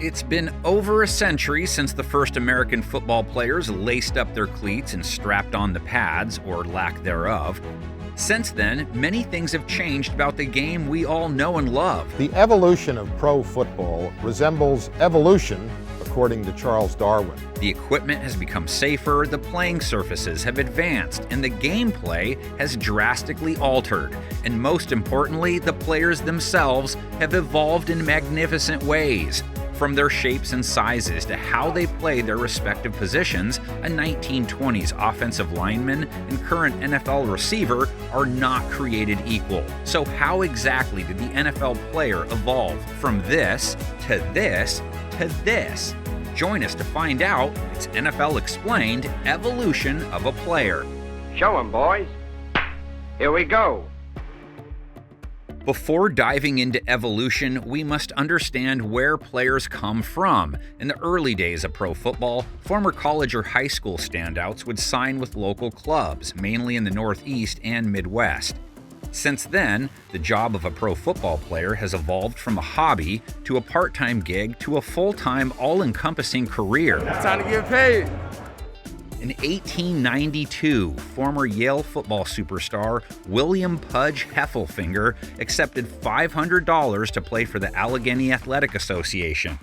It's been over a century since the first American football players laced up their cleats and strapped on the pads, or lack thereof. Since then, many things have changed about the game we all know and love. The evolution of pro football resembles evolution, according to Charles Darwin. The equipment has become safer, the playing surfaces have advanced, and the gameplay has drastically altered. And most importantly, the players themselves have evolved in magnificent ways. From their shapes and sizes to how they play their respective positions, a 1920s offensive lineman and current NFL receiver are not created equal. So how exactly did the NFL player evolve from this to this to this? Join us to find out. It's NFL Explained: Evolution of a Player. Show 'em, boys. Here we go. Before diving into evolution, we must understand where players come from. In the early days of pro football, former college or high school standouts would sign with local clubs, mainly in the Northeast and Midwest. Since then, the job of a pro football player has evolved from a hobby to a part-time gig to a full-time, all-encompassing career. It's time to get paid. In 1892, former Yale football superstar William Pudge Heffelfinger accepted $500 to play for the Allegheny Athletic Association.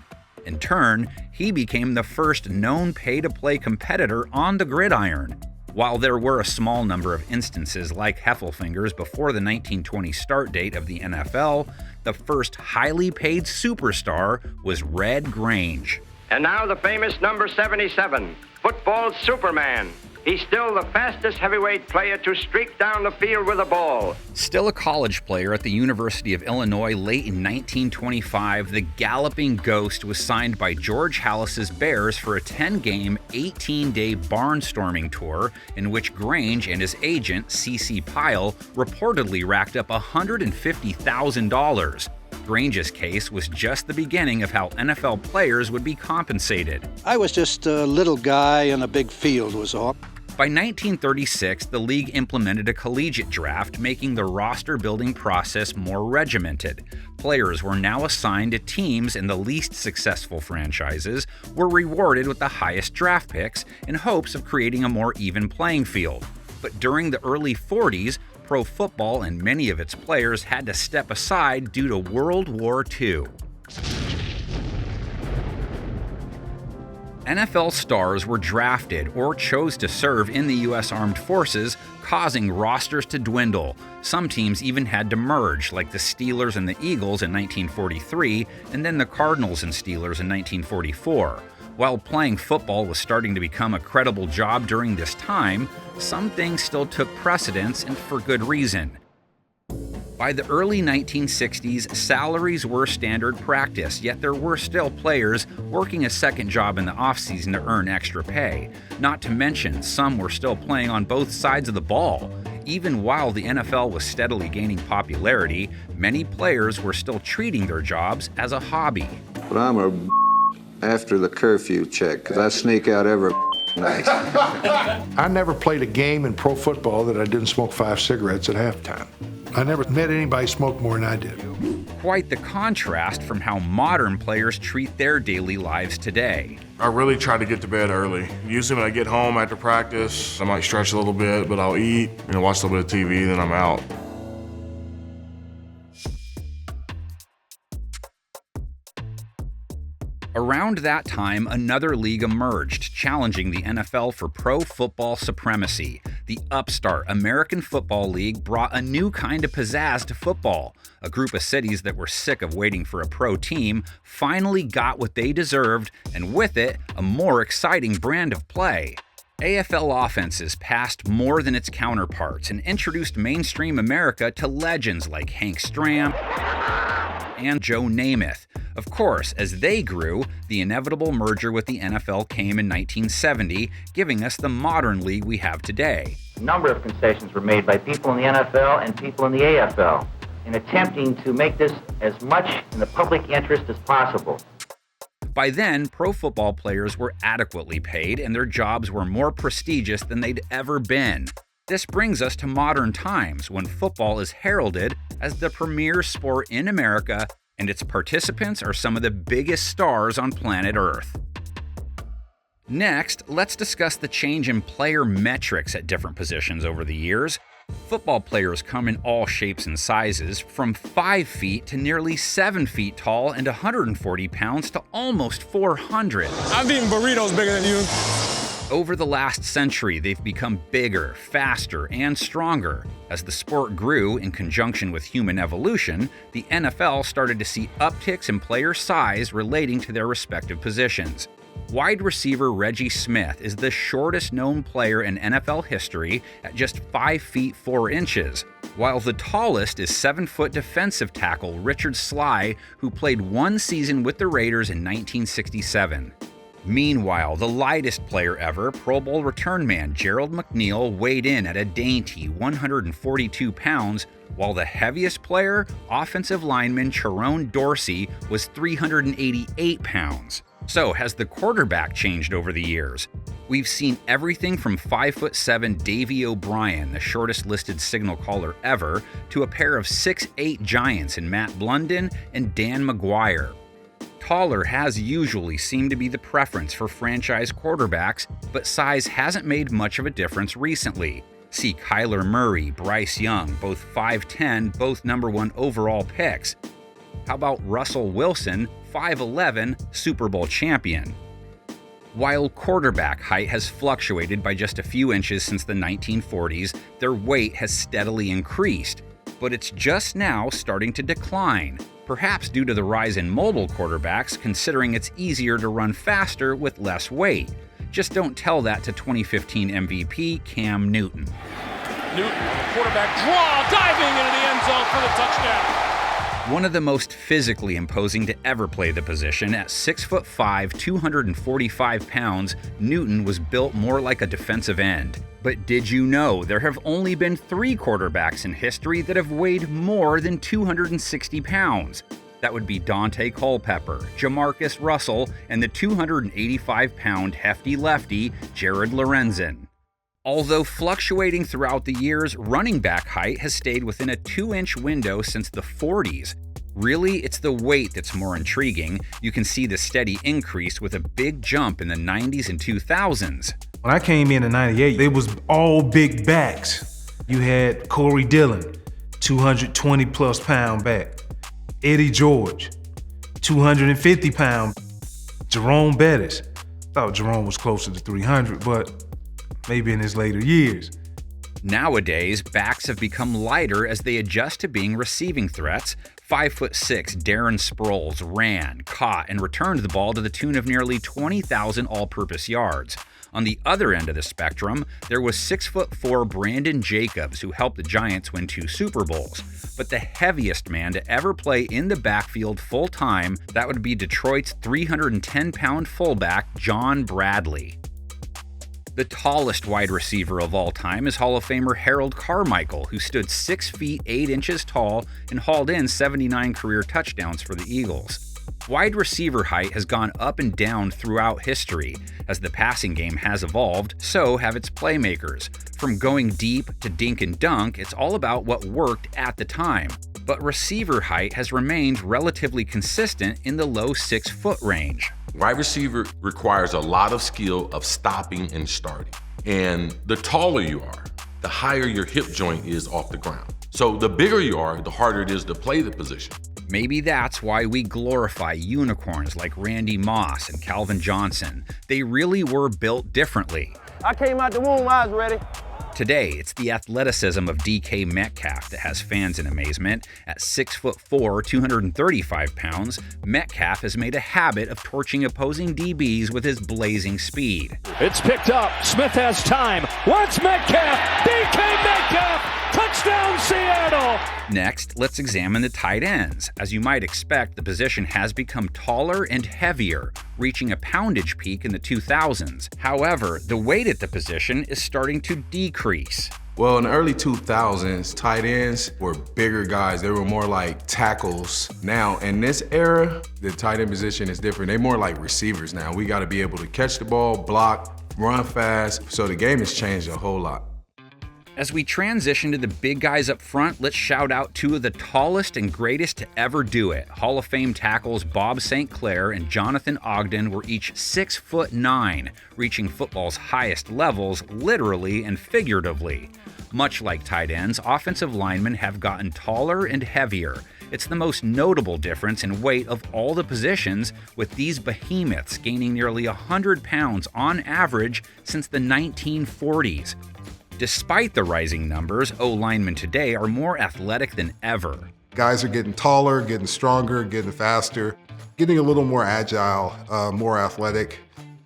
In turn, he became the first known pay-to-play competitor on the gridiron. While there were a small number of instances like Heffelfinger's before the 1920 start date of the NFL, the first highly paid superstar was Red Grange. And now the famous number 77, football Superman. He's still the fastest heavyweight player to streak down the field with a ball. Still a college player at the University of Illinois late in 1925, the Galloping Ghost was signed by George Halas's Bears for a 10-game, 18-day barnstorming tour in which Grange and his agent, C.C. Pyle, reportedly racked up $150,000. Grange's case was just the beginning of how NFL players would be compensated. I was just a little guy in a big field was all. By 1936, the league implemented a collegiate draft, making the roster-building process more regimented. Players were now assigned to teams, and the least successful franchises were rewarded with the highest draft picks in hopes of creating a more even playing field. But during the early 40s, pro football and many of its players had to step aside due to World War II. NFL stars were drafted or chose to serve in the U.S. Armed Forces, causing rosters to dwindle. Some teams even had to merge, like the Steelers and the Eagles in 1943, and then the Cardinals and Steelers in 1944. While playing football was starting to become a credible job during this time, some things still took precedence, and for good reason. By the early 1960s, salaries were standard practice, yet there were still players working a second job in the offseason to earn extra pay. Not to mention, some were still playing on both sides of the ball. Even while the NFL was steadily gaining popularity, many players were still treating their jobs as a hobby. But I'm a after the curfew check, because I sneak out every night. I never played a game in pro football that I didn't smoke 5 cigarettes at halftime. I never met anybody smoke more than I did. Quite the contrast from how modern players treat their daily lives today. I really try to get to bed early. Usually when I get home after practice, I might stretch a little bit, but I'll eat, watch a little bit of TV, then I'm out. Around that time, another league emerged, challenging the NFL for pro football supremacy. The upstart American Football League brought a new kind of pizzazz to football. A group of cities that were sick of waiting for a pro team finally got what they deserved, and with it, a more exciting brand of play. AFL offenses passed more than its counterparts and introduced mainstream America to legends like Hank Stram and Joe Namath. Of course, as they grew, the inevitable merger with the NFL came in 1970, giving us the modern league we have today. A number of concessions were made by people in the NFL and people in the AFL in attempting to make this as much in the public interest as possible. By then, pro football players were adequately paid and their jobs were more prestigious than they'd ever been. This brings us to modern times when football is heralded as the premier sport in America and its participants are some of the biggest stars on planet Earth. Next, let's discuss the change in player metrics at different positions over the years. Football players come in all shapes and sizes, from 5 feet to nearly 7 feet tall and 140 pounds to almost 400. I've eaten burritos bigger than you. Over the last century, they've become bigger, faster, and stronger. As the sport grew in conjunction with human evolution, the NFL started to see upticks in player size relating to their respective positions. Wide receiver Reggie Smith is the shortest known player in NFL history at just 5 feet 4 inches, while the tallest is 7-foot defensive tackle Richard Sly, who played 1 season with the Raiders in 1967. Meanwhile, the lightest player ever, Pro Bowl return man Gerald McNeil, weighed in at a dainty 142 pounds, while the heaviest player, offensive lineman Jerome Dorsey, was 388 pounds. So, has the quarterback changed over the years? We've seen everything from 5'7" Davey O'Brien, the shortest listed signal caller ever, to a pair of 6'8" giants in Matt Blunden and Dan McGuire. Taller has usually seemed to be the preference for franchise quarterbacks, but size hasn't made much of a difference recently. See Kyler Murray, Bryce Young, both 5'10", both #1 overall picks. How about Russell Wilson, 5'11", Super Bowl champion? While quarterback height has fluctuated by just a few inches since the 1940s, their weight has steadily increased, but it's just now starting to decline, perhaps due to the rise in mobile quarterbacks, considering it's easier to run faster with less weight. Just don't tell that to 2015 MVP Cam Newton. Newton, quarterback draw, diving into the end zone for the touchdown. One of the most physically imposing to ever play the position, at 6'5", 245 pounds, Newton was built more like a defensive end. But did you know there have only been 3 quarterbacks in history that have weighed more than 260 pounds? That would be Dante Culpepper, Jamarcus Russell, and the 285-pound hefty lefty, Jared Lorenzen. Although fluctuating throughout the years, running back height has stayed within a 2-inch window since the 40s. Really, it's the weight that's more intriguing. You can see the steady increase with a big jump in the 90s and 2000s. When I came in 98, it was all big backs. You had Corey Dillon, 220-plus pound back. Eddie George, 250 pound. Jerome Bettis. Thought Jerome was closer to 300, but maybe in his later years. Nowadays, backs have become lighter as they adjust to being receiving threats. 5'6" Darren Sproles ran, caught, and returned the ball to the tune of nearly 20,000 all-purpose yards. On the other end of the spectrum, there was 6'4" Brandon Jacobs, who helped the Giants win 2 Super Bowls. But the heaviest man to ever play in the backfield full-time, that would be Detroit's 310-pound fullback, John Bradley. The tallest wide receiver of all time is Hall of Famer Harold Carmichael, who stood 6 feet 8 inches tall and hauled in 79 career touchdowns for the Eagles. Wide receiver height has gone up and down throughout history. As the passing game has evolved, so have its playmakers. From going deep to dink and dunk, it's all about what worked at the time. But receiver height has remained relatively consistent in the low 6-foot range. Wide receiver requires a lot of skill of stopping and starting. And the taller you are, the higher your hip joint is off the ground. So the bigger you are, the harder it is to play the position. Maybe that's why we glorify unicorns like Randy Moss and Calvin Johnson. They really were built differently. I came out the womb, I was ready. Today, it's the athleticism of DK Metcalf that has fans in amazement. At 6'4", 235 pounds, Metcalf has made a habit of torching opposing DBs with his blazing speed. It's picked up. Smith has time. What's Metcalf? DK Metcalf! Touchdown, Seattle! Next, let's examine the tight ends. As you might expect, the position has become taller and heavier, reaching a poundage peak in the 2000s. However, the weight at the position is starting to decrease. Well, in the early 2000s, tight ends were bigger guys. They were more like tackles. Now, in this era, the tight end position is different. They're more like receivers now. We got to be able to catch the ball, block, run fast. So the game has changed a whole lot. As we transition to the big guys up front, let's shout out two of the tallest and greatest to ever do it. Hall of Fame tackles Bob St. Clair and Jonathan Ogden were each 6'9", reaching football's highest levels, literally and figuratively. Much like tight ends, offensive linemen have gotten taller and heavier. It's the most notable difference in weight of all the positions, with these behemoths gaining nearly 100 pounds on average since the 1940s. Despite the rising numbers, O-linemen today are more athletic than ever. Guys are getting taller, getting stronger, getting faster, getting a little more agile, more athletic.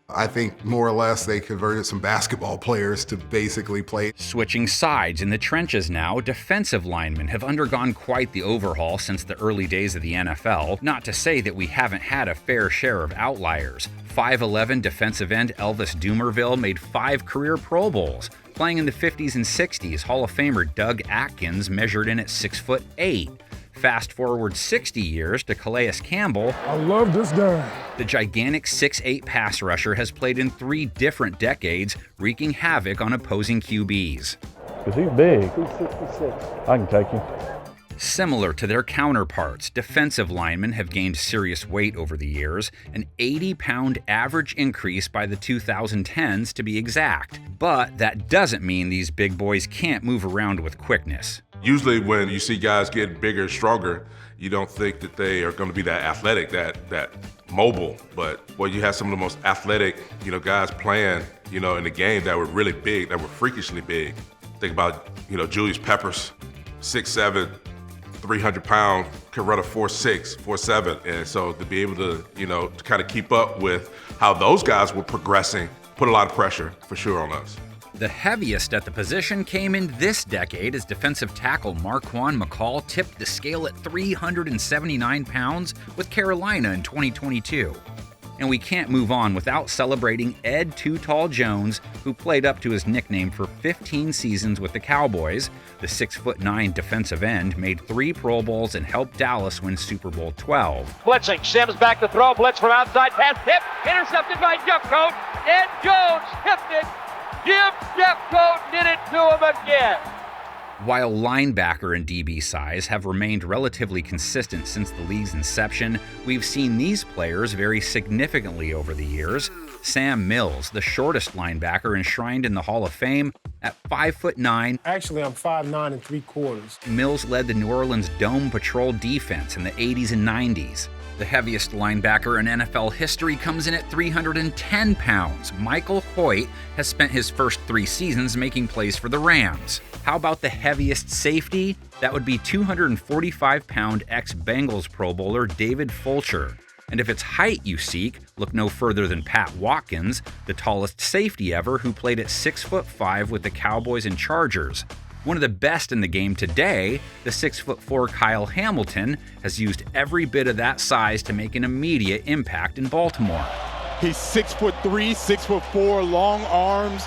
I think more or less they converted some basketball players to basically play. Switching sides in the trenches now, defensive linemen have undergone quite the overhaul since the early days of the NFL, not to say that we haven't had a fair share of outliers. 5'11" defensive end Elvis Dumervil made 5 career Pro Bowls. Playing in the 50s and 60s, Hall of Famer Doug Atkins measured in at 6'8". Fast forward 60 years to Calais Campbell. I love this guy. The gigantic 6'8" pass rusher has played in 3 different decades, wreaking havoc on opposing QBs. Because he's big. He's 66. I can take him. Similar to their counterparts, defensive linemen have gained serious weight over the years, an 80-pound average increase by the 2010s to be exact. But that doesn't mean these big boys can't move around with quickness. Usually when you see guys getting bigger and stronger, you don't think that they are going to be that athletic, that mobile. But boy, you have some of the most athletic, guys playing, in the game that were really big, that were freakishly big. Think about, Julius Peppers, 6'7", 300 pounds, could run a 4'6", 4'7". And so to be able to, to kind of keep up with how those guys were progressing, put a lot of pressure for sure on us. The heaviest at the position came in this decade as defensive tackle Marquand McCall tipped the scale at 379 pounds with Carolina in 2022. And we can't move on without celebrating Ed Too Tall Jones, who played up to his nickname for 15 seasons with the Cowboys. The 6'9" defensive end made 3 Pro Bowls and helped Dallas win Super Bowl 12. Blitzing, Sims back to throw, blitz from outside, pass tip, intercepted by Jeffcoat. Ed Jones tipped it. Jim Jeffcoat did it to him again. While linebacker and DB size have remained relatively consistent since the league's inception, we've seen these players vary significantly over the years. Sam Mills, the shortest linebacker enshrined in the Hall of Fame, at 5'9". Actually, I'm 5'9"3/4. Mills led the New Orleans Dome Patrol defense in the 80s and 90s. The heaviest linebacker in NFL history comes in at 310 pounds. Michael Hoyt has spent his first 3 seasons making plays for the Rams. How about the heaviest safety? That would be 245-pound ex-Bengals Pro Bowler David Fulcher. And if it's height you seek, look no further than Pat Watkins, the tallest safety ever, who played at 6'5" with the Cowboys and Chargers. One of the best in the game today, the 6'4" Kyle Hamilton, has used every bit of that size to make an immediate impact in Baltimore. He's 6'3", 6'4", long arms,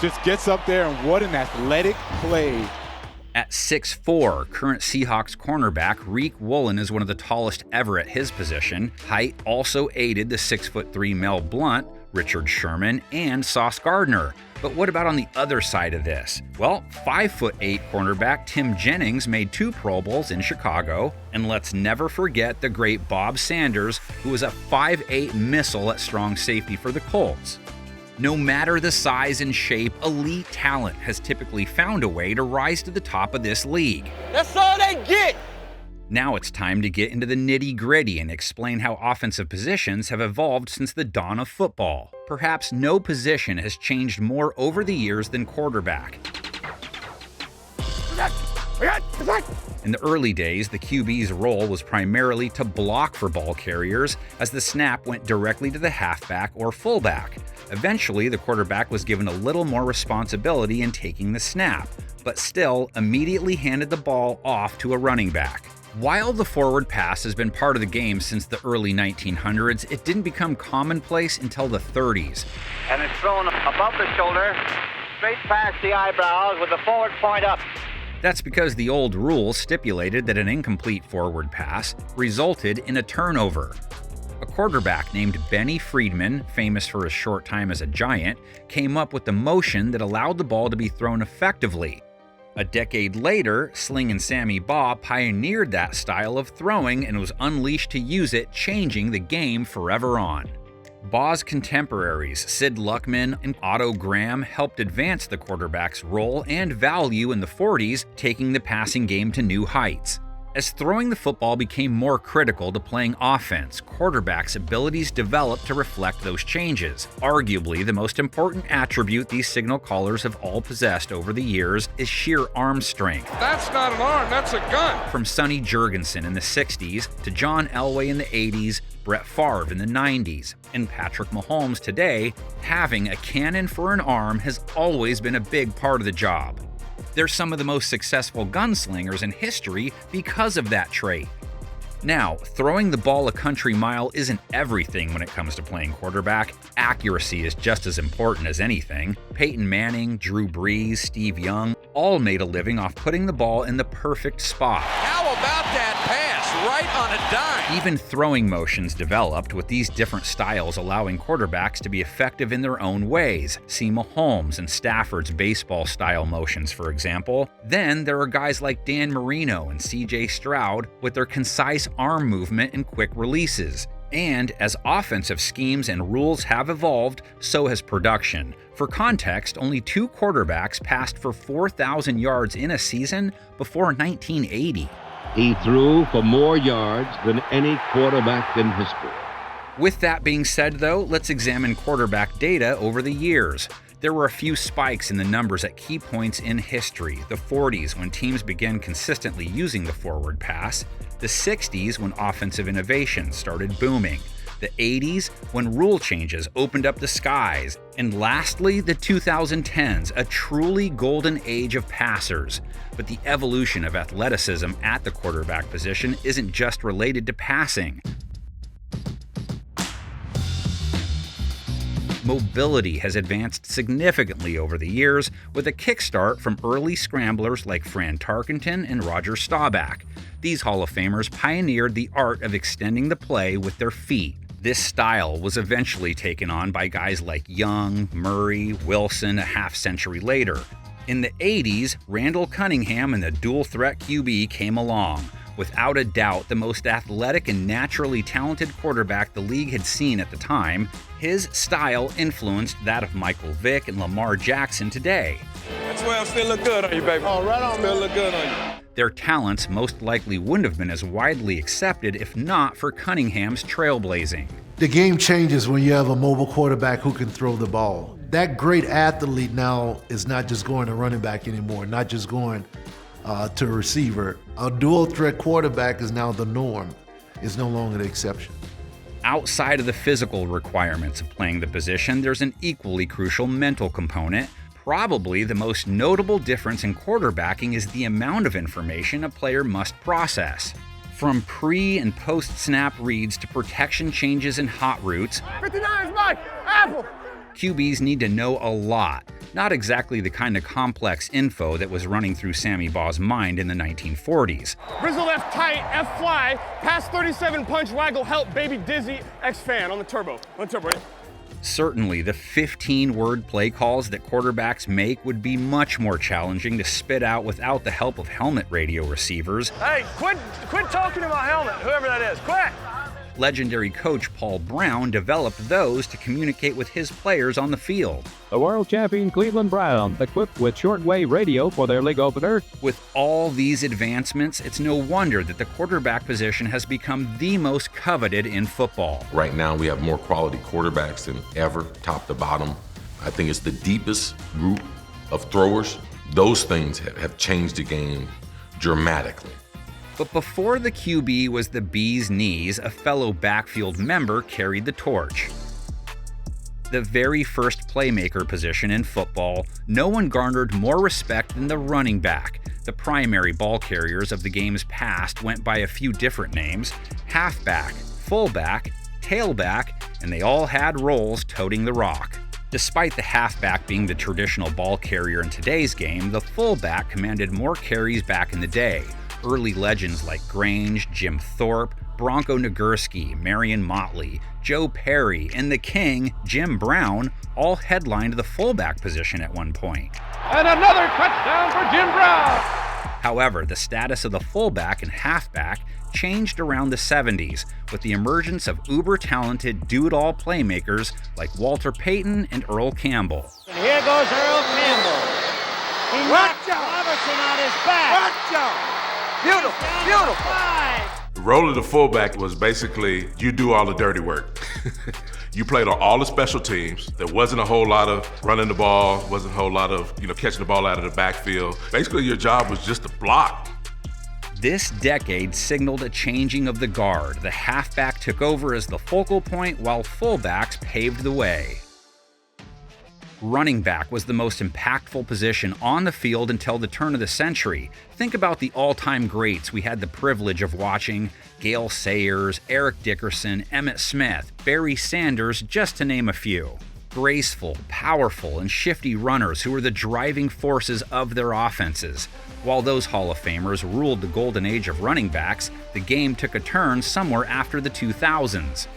just gets up there, and what an athletic play. At 6'4", current Seahawks cornerback Reek Woolen is one of the tallest ever at his position. Height also aided the 6'3" Mel Blount, Richard Sherman, and Sauce Gardner. But what about on the other side of this? Well, 5'8" cornerback Tim Jennings made 2 Pro Bowls in Chicago. And let's never forget the great Bob Sanders, who was a 5'8" missile at strong safety for the Colts. No matter the size and shape, elite talent has typically found a way to rise to the top of this league. That's all they get! Now it's time to get into the nitty-gritty and explain how offensive positions have evolved since the dawn of football. Perhaps no position has changed more over the years than quarterback. In the early days, the QB's role was primarily to block for ball carriers, as the snap went directly to the halfback or fullback. Eventually, the quarterback was given a little more responsibility in taking the snap, but still immediately handed the ball off to a running back. While the forward pass has been part of the game since the early 1900s, it didn't become commonplace until the 30s. And it's thrown above the shoulder, straight past the eyebrows with the forward point up. That's because the old rules stipulated that an incomplete forward pass resulted in a turnover. A quarterback named Benny Friedman, famous for his short time as a Giant, came up with the motion that allowed the ball to be thrown effectively. A decade later, Sling and Sammy Baugh pioneered that style of throwing and was unleashed to use it, changing the game forever on. Baugh's contemporaries, Sid Luckman and Otto Graham, helped advance the quarterback's role and value in the 40s, taking the passing game to new heights. As throwing the football became more critical to playing offense, quarterbacks' abilities developed to reflect those changes. Arguably, the most important attribute these signal callers have all possessed over the years is sheer arm strength. That's not an arm, that's a gun. From Sonny Jurgensen in the 60s to John Elway in the 80s, Brett Favre in the 90s, and Patrick Mahomes today, having a cannon for an arm has always been a big part of the job. They're some of the most successful gunslingers in history because of that trait. Now, throwing the ball a country mile isn't everything when it comes to playing quarterback. Accuracy is just as important as anything. Peyton Manning, Drew Brees, Steve Young all made a living off putting the ball in the perfect spot. How about that pass? Right on a dime. Even throwing motions developed, with these different styles allowing quarterbacks to be effective in their own ways. See Mahomes and Stafford's baseball-style motions, for example. Then there are guys like Dan Marino and C.J. Stroud with their concise arm movement and quick releases. And as offensive schemes and rules have evolved, so has production. For context, only 2 quarterbacks passed for 4,000 yards in a season before 1980. He threw for more yards than any quarterback in history. With that being said, though, let's examine quarterback data over the years. There were a few spikes in the numbers at key points in history. The 40s, when teams began consistently using the forward pass. The 60s, when offensive innovation started booming. The 80s, when rule changes opened up the skies. And lastly, the 2010s, a truly golden age of passers. But the evolution of athleticism at the quarterback position isn't just related to passing. Mobility has advanced significantly over the years, with a kickstart from early scramblers like Fran Tarkenton and Roger Staubach. These Hall of Famers pioneered the art of extending the play with their feet. This style was eventually taken on by guys like Young, Murray, Wilson a half-century later. In the 80s, Randall Cunningham and the dual-threat QB came along. Without a doubt, the most athletic and naturally talented quarterback the league had seen at the time, his style influenced that of Michael Vick and Lamar Jackson today. That's why I'm still look good on you, baby. Oh, right on, still look good on you. Their talents most likely wouldn't have been as widely accepted if not for Cunningham's trailblazing. The game changes when you have a mobile quarterback who can throw the ball. That great athlete now is not just going to running back anymore, not just going to a receiver. A dual threat quarterback is now the norm. It's no longer the exception. Outside of the physical requirements of playing the position, there's an equally crucial mental component. Probably the most notable difference in quarterbacking is the amount of information a player must process. From pre- and post-snap reads to protection changes and hot routes, 59 is Mike, Apple. QBs need to know a lot. Not exactly the kind of complex info that was running through Sammy Baugh's mind in the 1940s. Brizzle F tight, F fly, pass 37 punch waggle help baby dizzy X fan on the turbo. Certainly, the 15-word play calls that quarterbacks make would be much more challenging to spit out without the help of helmet radio receivers. Hey, quit talking to my helmet, whoever that is, quit! Legendary coach Paul Brown developed those to communicate with his players on the field. The world champion Cleveland Browns, equipped with shortwave radio for their league opener. With all these advancements, it's no wonder that the quarterback position has become the most coveted in football. Right now, we have more quality quarterbacks than ever, top to bottom. I think it's the deepest group of throwers. Those things have changed the game dramatically. But before the QB was the bee's knees, a fellow backfield member carried the torch. The very first playmaker position in football, no one garnered more respect than the running back. The primary ball carriers of the game's past went by a few different names: halfback, fullback, tailback, and they all had roles toting the rock. Despite the halfback being the traditional ball carrier in today's game, the fullback commanded more carries back in the day. Early legends like Grange, Jim Thorpe, Bronco Nagurski, Marion Motley, Joe Perry, and the King, Jim Brown, all headlined the fullback position at one point. And another touchdown for Jim Brown! However, the status of the fullback and halfback changed around the 70s with the emergence of uber-talented do-it-all playmakers like Walter Payton and Earl Campbell. And here goes Earl Campbell. He knocked Robertson on his back. Beautiful, beautiful. The role of the fullback was basically you do all the dirty work. You played on all the special teams. There wasn't a whole lot of running the ball, wasn't a whole lot of catching the ball out of the backfield. Basically, your job was just to block. This decade signaled a changing of the guard. The halfback took over as the focal point while fullbacks paved the way. Running back was the most impactful position on the field until the turn of the century. Think about the all-time greats we had the privilege of watching: Gale Sayers, Eric Dickerson, Emmitt Smith, Barry Sanders, just to name a few. Graceful, powerful, and shifty runners who were the driving forces of their offenses. While those Hall of Famers ruled the golden age of running backs, the game took a turn somewhere after the 2000s.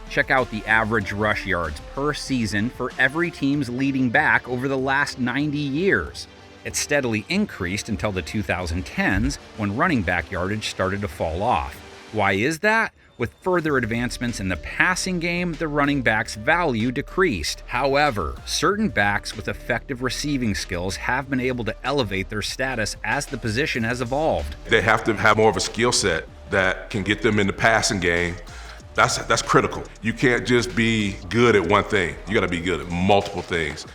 Check out the average rush yards per season for every team's leading back over the last 90 years. It steadily increased until the 2010s, when running back yardage started to fall off. Why is that? With further advancements in the passing game, the running back's value decreased. However, certain backs with effective receiving skills have been able to elevate their status as the position has evolved. They have to have more of a skill set that can get them in the passing game. That's critical. You can't just be good at one thing. You got to be good at multiple things.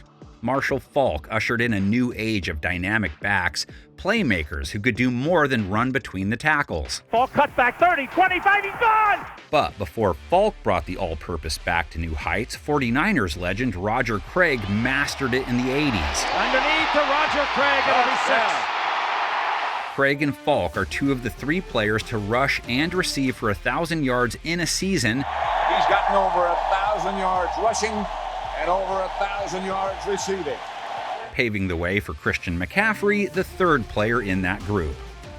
Marshall Faulk ushered in a new age of dynamic backs, playmakers who could do more than run between the tackles. Faulk cut back 30, 25, he's gone! But before Faulk brought the all-purpose back to new heights, 49ers legend Roger Craig mastered it in the 80s. Underneath to Roger Craig, it'll be 6. Craig and Faulk are two of the three players to rush and receive for 1,000 yards in a season. He's gotten over 1,000 yards rushing and over 1,000 yards receiving, paving the way for Christian McCaffrey, the third player in that group.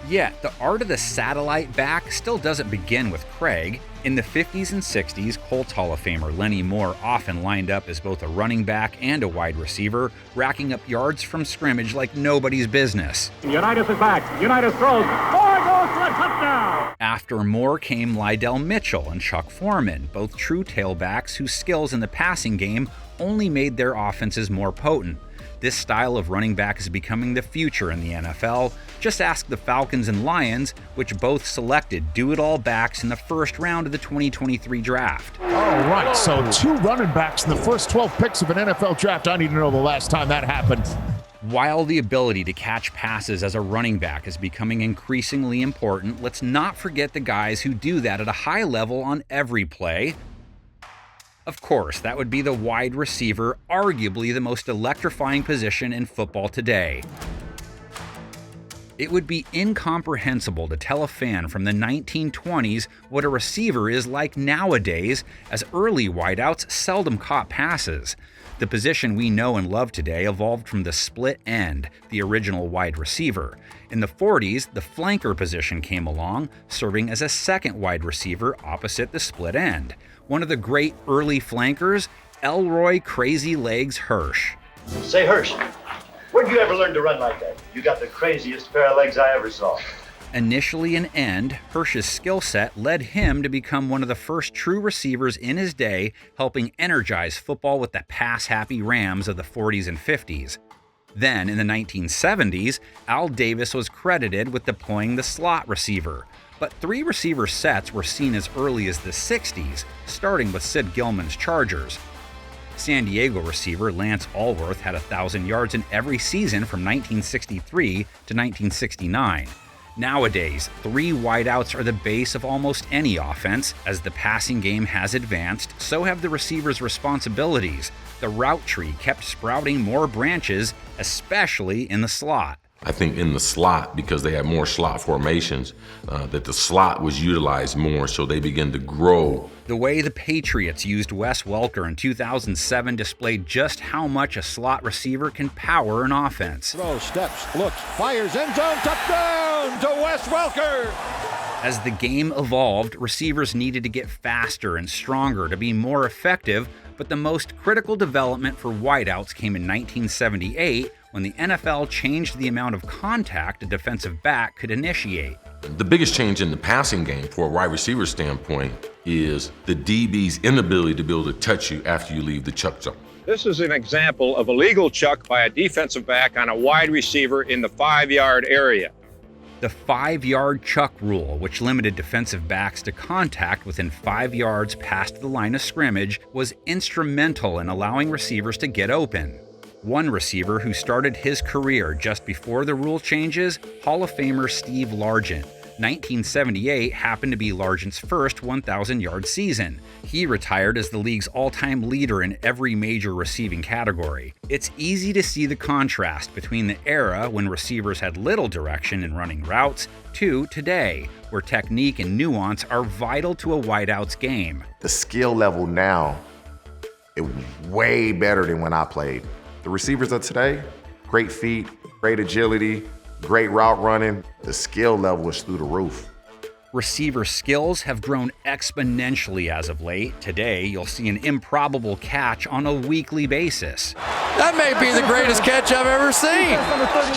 Yet, the art of the satellite back still doesn't begin with Craig. In the 50s and 60s, Colts Hall of Famer Lenny Moore often lined up as both a running back and a wide receiver, racking up yards from scrimmage like nobody's business. Unitas is back. Unitas throws. Moore goes for a touchdown! After Moore came Lydell Mitchell and Chuck Foreman, both true tailbacks whose skills in the passing game only made their offenses more potent. This style of running back is becoming the future in the NFL. Just ask the Falcons and Lions, which both selected do-it-all backs in the first round of the 2023 draft. All right, so 2 running backs in the first 12 picks of an NFL draft. I need to know the last time that happened. While the ability to catch passes as a running back is becoming increasingly important, let's not forget the guys who do that at a high level on every play. Of course, that would be the wide receiver, arguably the most electrifying position in football today. It would be incomprehensible to tell a fan from the 1920s what a receiver is like nowadays, as early wideouts seldom caught passes. The position we know and love today evolved from the split end, the original wide receiver. In the 40s, the flanker position came along, serving as a second wide receiver opposite the split end. One of the great early flankers, Elroy Crazy Legs Hirsch. Say, Hirsch, where'd you ever learn to run like that? You got the craziest pair of legs I ever saw. Initially an end, Hirsch's skill set led him to become one of the first true receivers in his day, helping energize football with the pass-happy Rams of the 40s and 50s. Then, in the 1970s, Al Davis was credited with deploying the slot receiver. But 3 receiver sets were seen as early as the 60s, starting with Sid Gilman's Chargers. San Diego receiver Lance Allworth had 1,000 yards in every season from 1963 to 1969. Nowadays, 3 wideouts are the base of almost any offense. As the passing game has advanced, so have the receiver's responsibilities. The route tree kept sprouting more branches, especially in the slot. I think in the slot, because they had more slot formations, that the slot was utilized more, so they began to grow. The way the Patriots used Wes Welker in 2007 displayed just how much a slot receiver can power an offense. Throws, steps, looks, fires, end zone, touchdown to Wes Welker! As the game evolved, receivers needed to get faster and stronger to be more effective, but the most critical development for wideouts came in 1978 when the NFL changed the amount of contact a defensive back could initiate. The biggest change in the passing game from a wide receiver standpoint is the DB's inability to be able to touch you after you leave the chuck zone. This is an example of a legal chuck by a defensive back on a wide receiver in the 5-yard area. The 5-yard chuck rule, which limited defensive backs to contact within 5 yards past the line of scrimmage, was instrumental in allowing receivers to get open. One receiver who started his career just before the rule changes, Hall of Famer Steve Largent. 1978 happened to be Largent's first 1,000-yard season. He retired as the league's all-time leader in every major receiving category. It's easy to see the contrast between the era when receivers had little direction in running routes to today, where technique and nuance are vital to a wideout's game. The skill level now is way better than when I played. The receivers of today, great feet, great agility, great route running. The skill level is through the roof. Receiver skills have grown exponentially as of late. Today, you'll see an improbable catch on a weekly basis. That may be the greatest catch I've ever seen.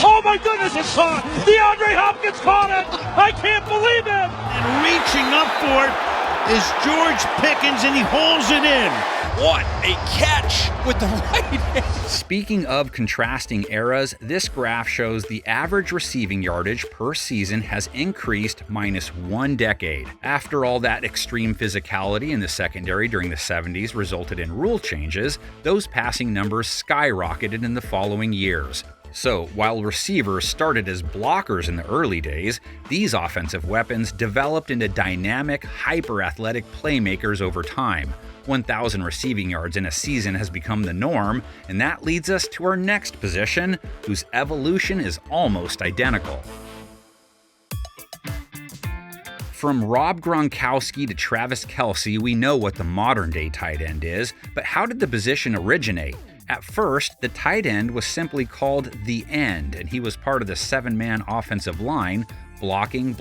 Oh my goodness, it's caught! DeAndre Hopkins caught it! I can't believe it! And reaching up for it is George Pickens, and he hauls it in. What a catch with the right hand. Speaking of contrasting eras, this graph shows the average receiving yardage per season has increased -1 decade. After all that extreme physicality in the secondary during the 70s resulted in rule changes, those passing numbers skyrocketed in the following years. So, while receivers started as blockers in the early days, these offensive weapons developed into dynamic, hyper-athletic playmakers over time. 1,000 receiving yards in a season has become the norm, and that leads us to our next position, whose evolution is almost identical. From Rob Gronkowski to Travis Kelce, we know what the modern-day tight end is, but how did the position originate? At first, the tight end was simply called the end, and he was part of the 7-man offensive line, blocking,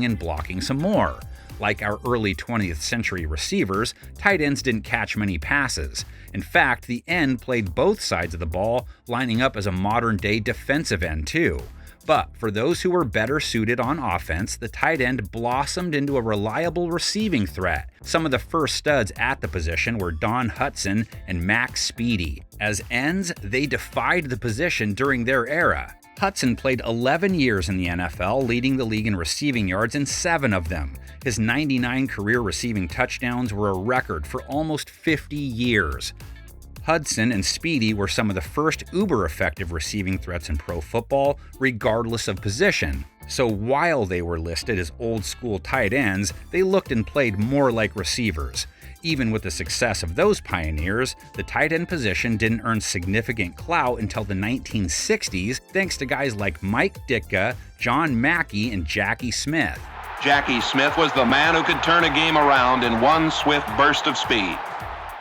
and blocking some more. Like our early 20th century receivers, tight ends didn't catch many passes. In fact, the end played both sides of the ball, lining up as a modern-day defensive end too. But for those who were better suited on offense, the tight end blossomed into a reliable receiving threat. Some of the first studs at the position were Don Hutson and Max Speedy. As ends, they defied the position during their era. Hutson played 11 years in the NFL, leading the league in receiving yards in 7 of them. His 99 career receiving touchdowns were a record for almost 50 years. Hudson and Speedy were some of the first uber-effective receiving threats in pro football, regardless of position. So while they were listed as old-school tight ends, they looked and played more like receivers. Even with the success of those pioneers, the tight end position didn't earn significant clout until the 1960s, thanks to guys like Mike Ditka, John Mackey, and Jackie Smith. Jackie Smith was the man who could turn a game around in one swift burst of speed.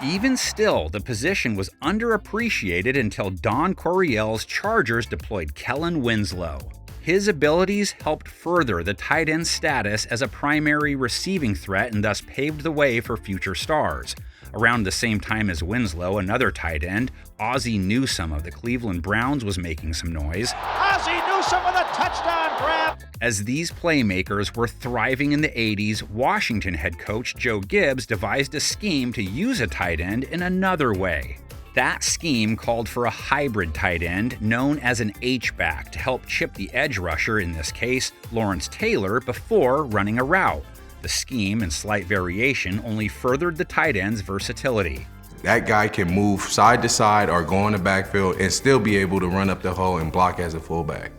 Even still, the position was underappreciated until Don Coryell's Chargers deployed Kellen Winslow. His abilities helped further the tight end status as a primary receiving threat and thus paved the way for future stars. Around the same time as Winslow, another tight end, Ozzie Newsome of the Cleveland Browns, was making some noise. Ozzie Newsome with a touchdown grab. As these playmakers were thriving in the 80s, Washington head coach Joe Gibbs devised a scheme to use a tight end in another way. That scheme called for a hybrid tight end known as an H-back to help chip the edge rusher, in this case Lawrence Taylor, before running a route. The scheme and slight variation only furthered the tight end's versatility. That guy can move side to side or go in the backfield and still be able to run up the hole and block as a fullback.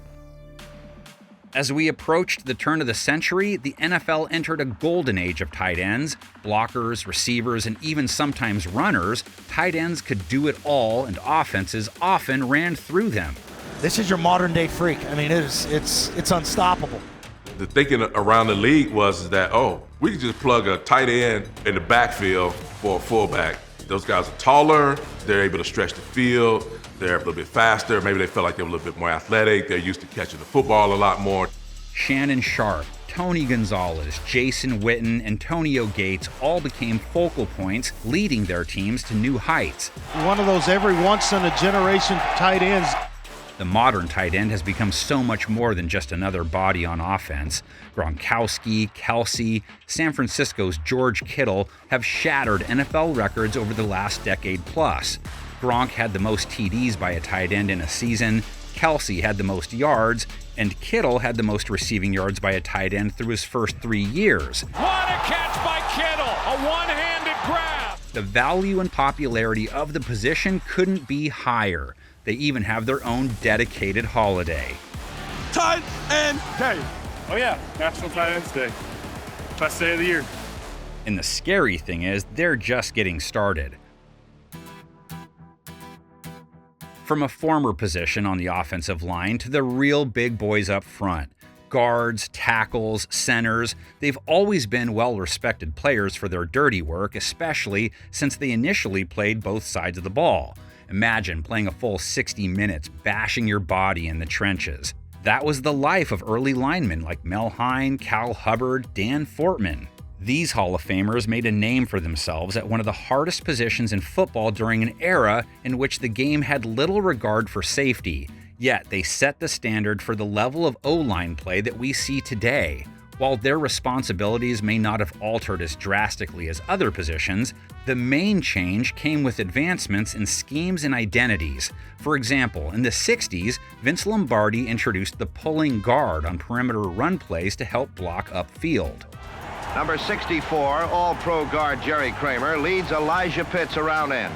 As we approached the turn of the century, the NFL entered a golden age of tight ends. Blockers, receivers, and even sometimes runners, tight ends could do it all, and offenses often ran through them. This is your modern day freak. I mean, it's unstoppable. The thinking around the league was that, we can just plug a tight end in the backfield for a fullback. Those guys are taller, they're able to stretch the field, they're a little bit faster, maybe they felt like they were a little bit more athletic, they're used to catching the football a lot more. Shannon Sharpe, Tony Gonzalez, Jason Witten, Antonio Gates all became focal points, leading their teams to new heights. One of those every once in a generation tight ends. The modern tight end has become so much more than just another body on offense. Gronkowski, Kelsey, San Francisco's George Kittle have shattered NFL records over the last decade plus. Gronk had the most TDs by a tight end in a season, Kelsey had the most yards, and Kittle had the most receiving yards by a tight end through his first 3 years. What a catch by Kittle! A one-handed grab! The value and popularity of the position couldn't be higher. They even have their own dedicated holiday. Tight End Day. Oh yeah, National Tight Ends Day. Best day of the year. And the scary thing is, they're just getting started. From a former position on the offensive line to the real big boys up front, guards, tackles, centers, they've always been well-respected players for their dirty work, especially since they initially played both sides of the ball. Imagine playing a full 60 minutes, bashing your body in the trenches. That was the life of early linemen like Mel Hine, Cal Hubbard, Dan Fortman. These Hall of Famers made a name for themselves at one of the hardest positions in football during an era in which the game had little regard for safety. Yet they set the standard for the level of O-line play that we see today. While their responsibilities may not have altered as drastically as other positions, the main change came with advancements in schemes and identities. For example, in the 60s, Vince Lombardi introduced the pulling guard on perimeter run plays to help block upfield. Number 64, All-Pro guard Jerry Kramer leads Elijah Pitts around end.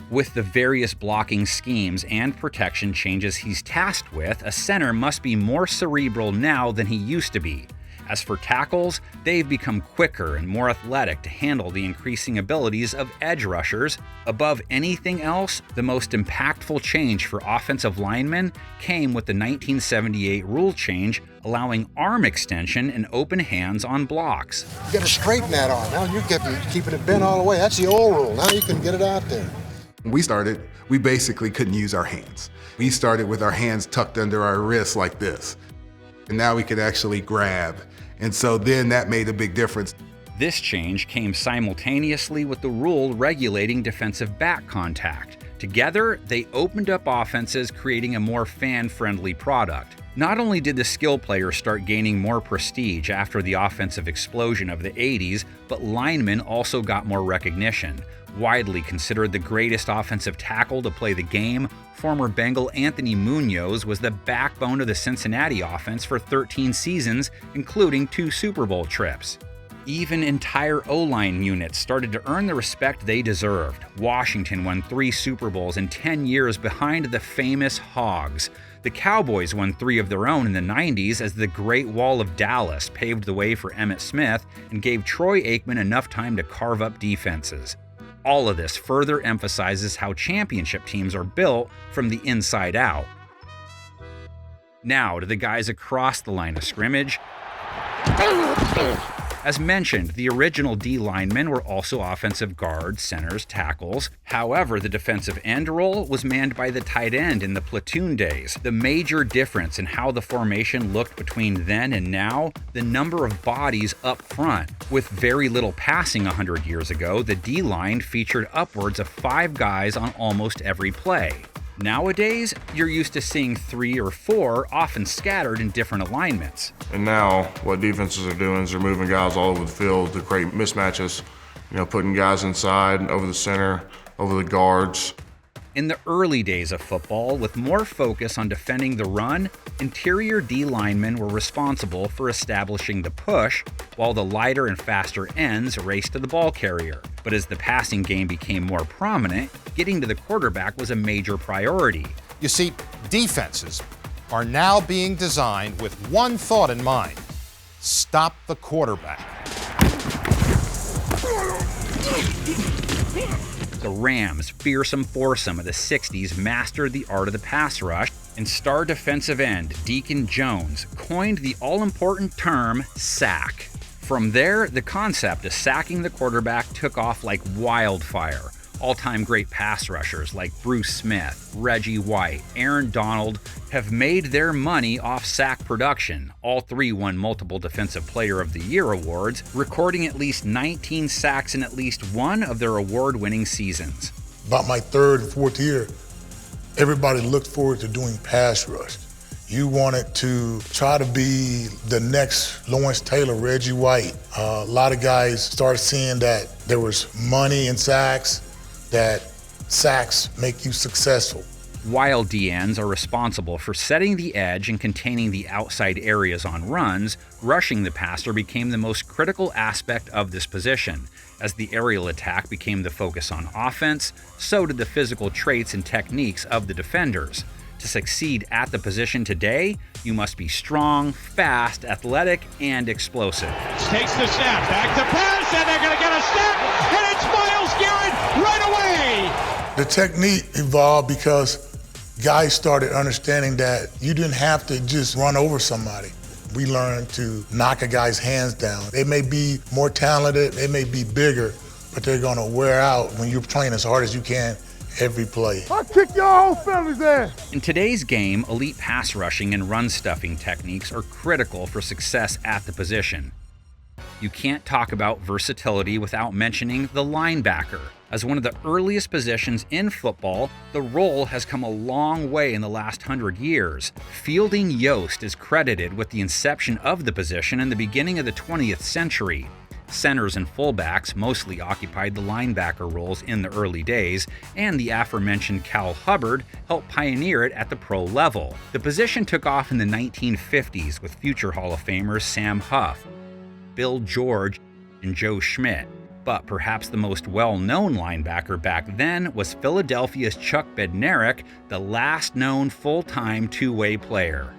With the various blocking schemes and protection changes he's tasked with, a center must be more cerebral now than he used to be. As for tackles, they've become quicker and more athletic to handle the increasing abilities of edge rushers. Above anything else, the most impactful change for offensive linemen came with the 1978 rule change allowing arm extension and open hands on blocks. You got to straighten that arm. Now you're keeping it bent all the way. That's the old rule. Now you can get it out there. When we started, we basically couldn't use our hands. We started with our hands tucked under our wrists like this. And now we could actually grab. And so then that made a big difference. This change came simultaneously with the rule regulating defensive back contact. Together, they opened up offenses, creating a more fan-friendly product. Not only did the skill players start gaining more prestige after the offensive explosion of the 80s, but linemen also got more recognition. Widely considered the greatest offensive tackle to play the game, former Bengal Anthony Munoz was the backbone of the Cincinnati offense for 13 seasons, including 2 Super Bowl trips. Even entire O-line units started to earn the respect they deserved. Washington won 3 Super Bowls in 10 years behind the famous Hogs. The Cowboys won 3 of their own in the 90s as the Great Wall of Dallas paved the way for Emmitt Smith and gave Troy Aikman enough time to carve up defenses. All of this further emphasizes how championship teams are built from the inside out. Now to the guys across the line of scrimmage. As mentioned, the original D linemen were also offensive guards, centers, tackles. However, the defensive end role was manned by the tight end in the platoon days. The major difference in how the formation looked between then and now, the number of bodies up front. With very little passing 100 years ago, the D line featured upwards of 5 guys on almost every play. Nowadays, you're used to seeing 3 or 4, often scattered in different alignments. And now, what defenses are doing is they're moving guys all over the field to create mismatches, putting guys inside, over the center, over the guards. In the early days of football, with more focus on defending the run, interior D linemen were responsible for establishing the push, while the lighter and faster ends raced to the ball carrier. But as the passing game became more prominent, getting to the quarterback was a major priority. You see, defenses are now being designed with one thought in mind: stop the quarterback. The Rams' fearsome foursome of the 60s mastered the art of the pass rush, and star defensive end Deacon Jones coined the all-important term sack. From there, the concept of sacking the quarterback took off like wildfire. All-time great pass rushers like Bruce Smith, Reggie White, Aaron Donald have made their money off sack production. All three won multiple Defensive Player of the Year awards, recording at least 19 sacks in at least one of their award-winning seasons. About my third and fourth year, everybody looked forward to doing pass rush. You wanted to try to be the next Lawrence Taylor, Reggie White. A lot of guys started seeing that there was money in sacks, that sacks make you successful. While DNs are responsible for setting the edge and containing the outside areas on runs, rushing the passer became the most critical aspect of this position. As the aerial attack became the focus on offense, so did the physical traits and techniques of the defenders. To succeed at the position today, you must be strong, fast, athletic, and explosive. Takes the snap, back to pass, and they're going to get a step, and it's Myles Garrett right away! The technique evolved because guys started understanding that you didn't have to just run over somebody. We learned to knock a guy's hands down. They may be more talented, they may be bigger, but they're going to wear out when you're playing as hard as you can every play. I'll kick your whole family's ass. In today's game, elite pass rushing and run stuffing techniques are critical for success at the position. You can't talk about versatility without mentioning the linebacker. As one of the earliest positions in football, the role has come a long way in the last 100 years. Fielding Yost is credited with the inception of the position in the beginning of the 20th century. Centers and fullbacks mostly occupied the linebacker roles in the early days, and the aforementioned Cal Hubbard helped pioneer it at the pro level. The position took off in the 1950s with future Hall of Famers Sam Huff, Bill George, and Joe Schmidt. But perhaps the most well-known linebacker back then was Philadelphia's Chuck Bednarik, the last known full-time two-way player.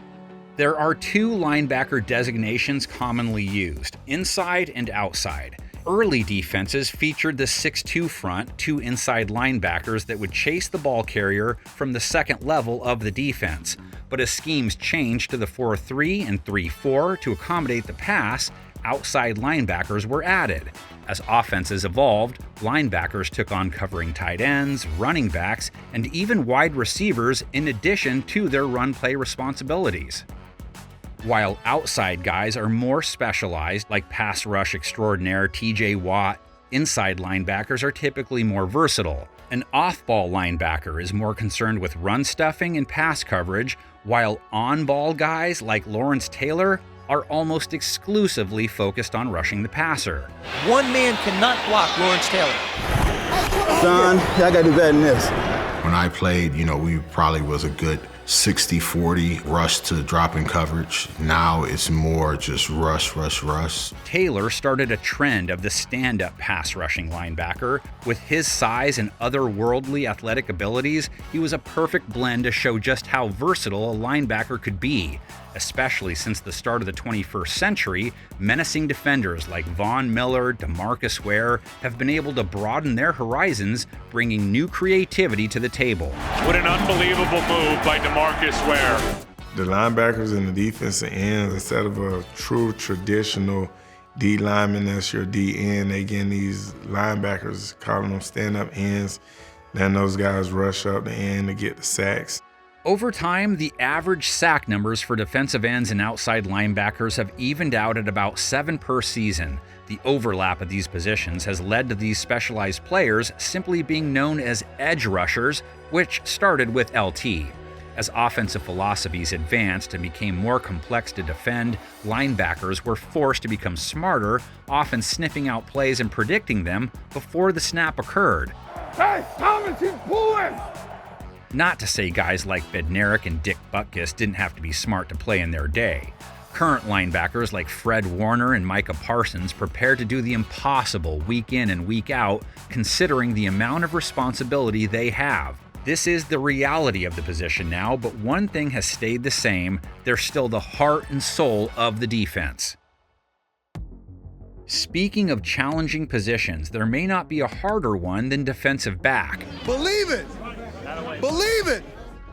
There are two linebacker designations commonly used, inside and outside. Early defenses featured the 6-2 front, two inside linebackers that would chase the ball carrier from the second level of the defense. But as schemes changed to the 4-3 and 3-4 to accommodate the pass, outside linebackers were added. As offenses evolved, linebackers took on covering tight ends, running backs, and even wide receivers in addition to their run play responsibilities. While outside guys are more specialized, like pass rush extraordinaire TJ Watt, inside linebackers are typically more versatile. An off-ball linebacker is more concerned with run stuffing and pass coverage, while on-ball guys like Lawrence Taylor are almost exclusively focused on rushing the passer. One man cannot block Lawrence Taylor. Son, I gotta do better than this. When I played, we probably was a good 60-40 rush to drop in coverage. Now it's more just rush. Taylor started a trend of the stand-up pass rushing linebacker. With his size and otherworldly athletic abilities, he was a perfect blend to show just how versatile a linebacker could be. Especially since the start of the 21st century, menacing defenders like Von Miller, DeMarcus Ware have been able to broaden their horizons, bringing new creativity to the table. What an unbelievable move by DeMarcus Ware. The linebackers and the defensive ends, instead of a true traditional D lineman that's your D end, they getting these linebackers, calling them stand-up ends. Then those guys rush up the end to get the sacks. Over time, the average sack numbers for defensive ends and outside linebackers have evened out at about 7 per season. The overlap of these positions has led to these specialized players simply being known as edge rushers, which started with LT. As offensive philosophies advanced and became more complex to defend, linebackers were forced to become smarter, often sniffing out plays and predicting them before the snap occurred. Hey, Thomas, he's pulling! Not to say guys like Bednarik and Dick Butkus didn't have to be smart to play in their day. Current linebackers like Fred Warner and Micah Parsons prepared to do the impossible week in and week out, considering the amount of responsibility they have. This is the reality of the position now, but one thing has stayed the same: they're still the heart and soul of the defense. Speaking of challenging positions, there may not be a harder one than defensive back. Believe it! Believe it!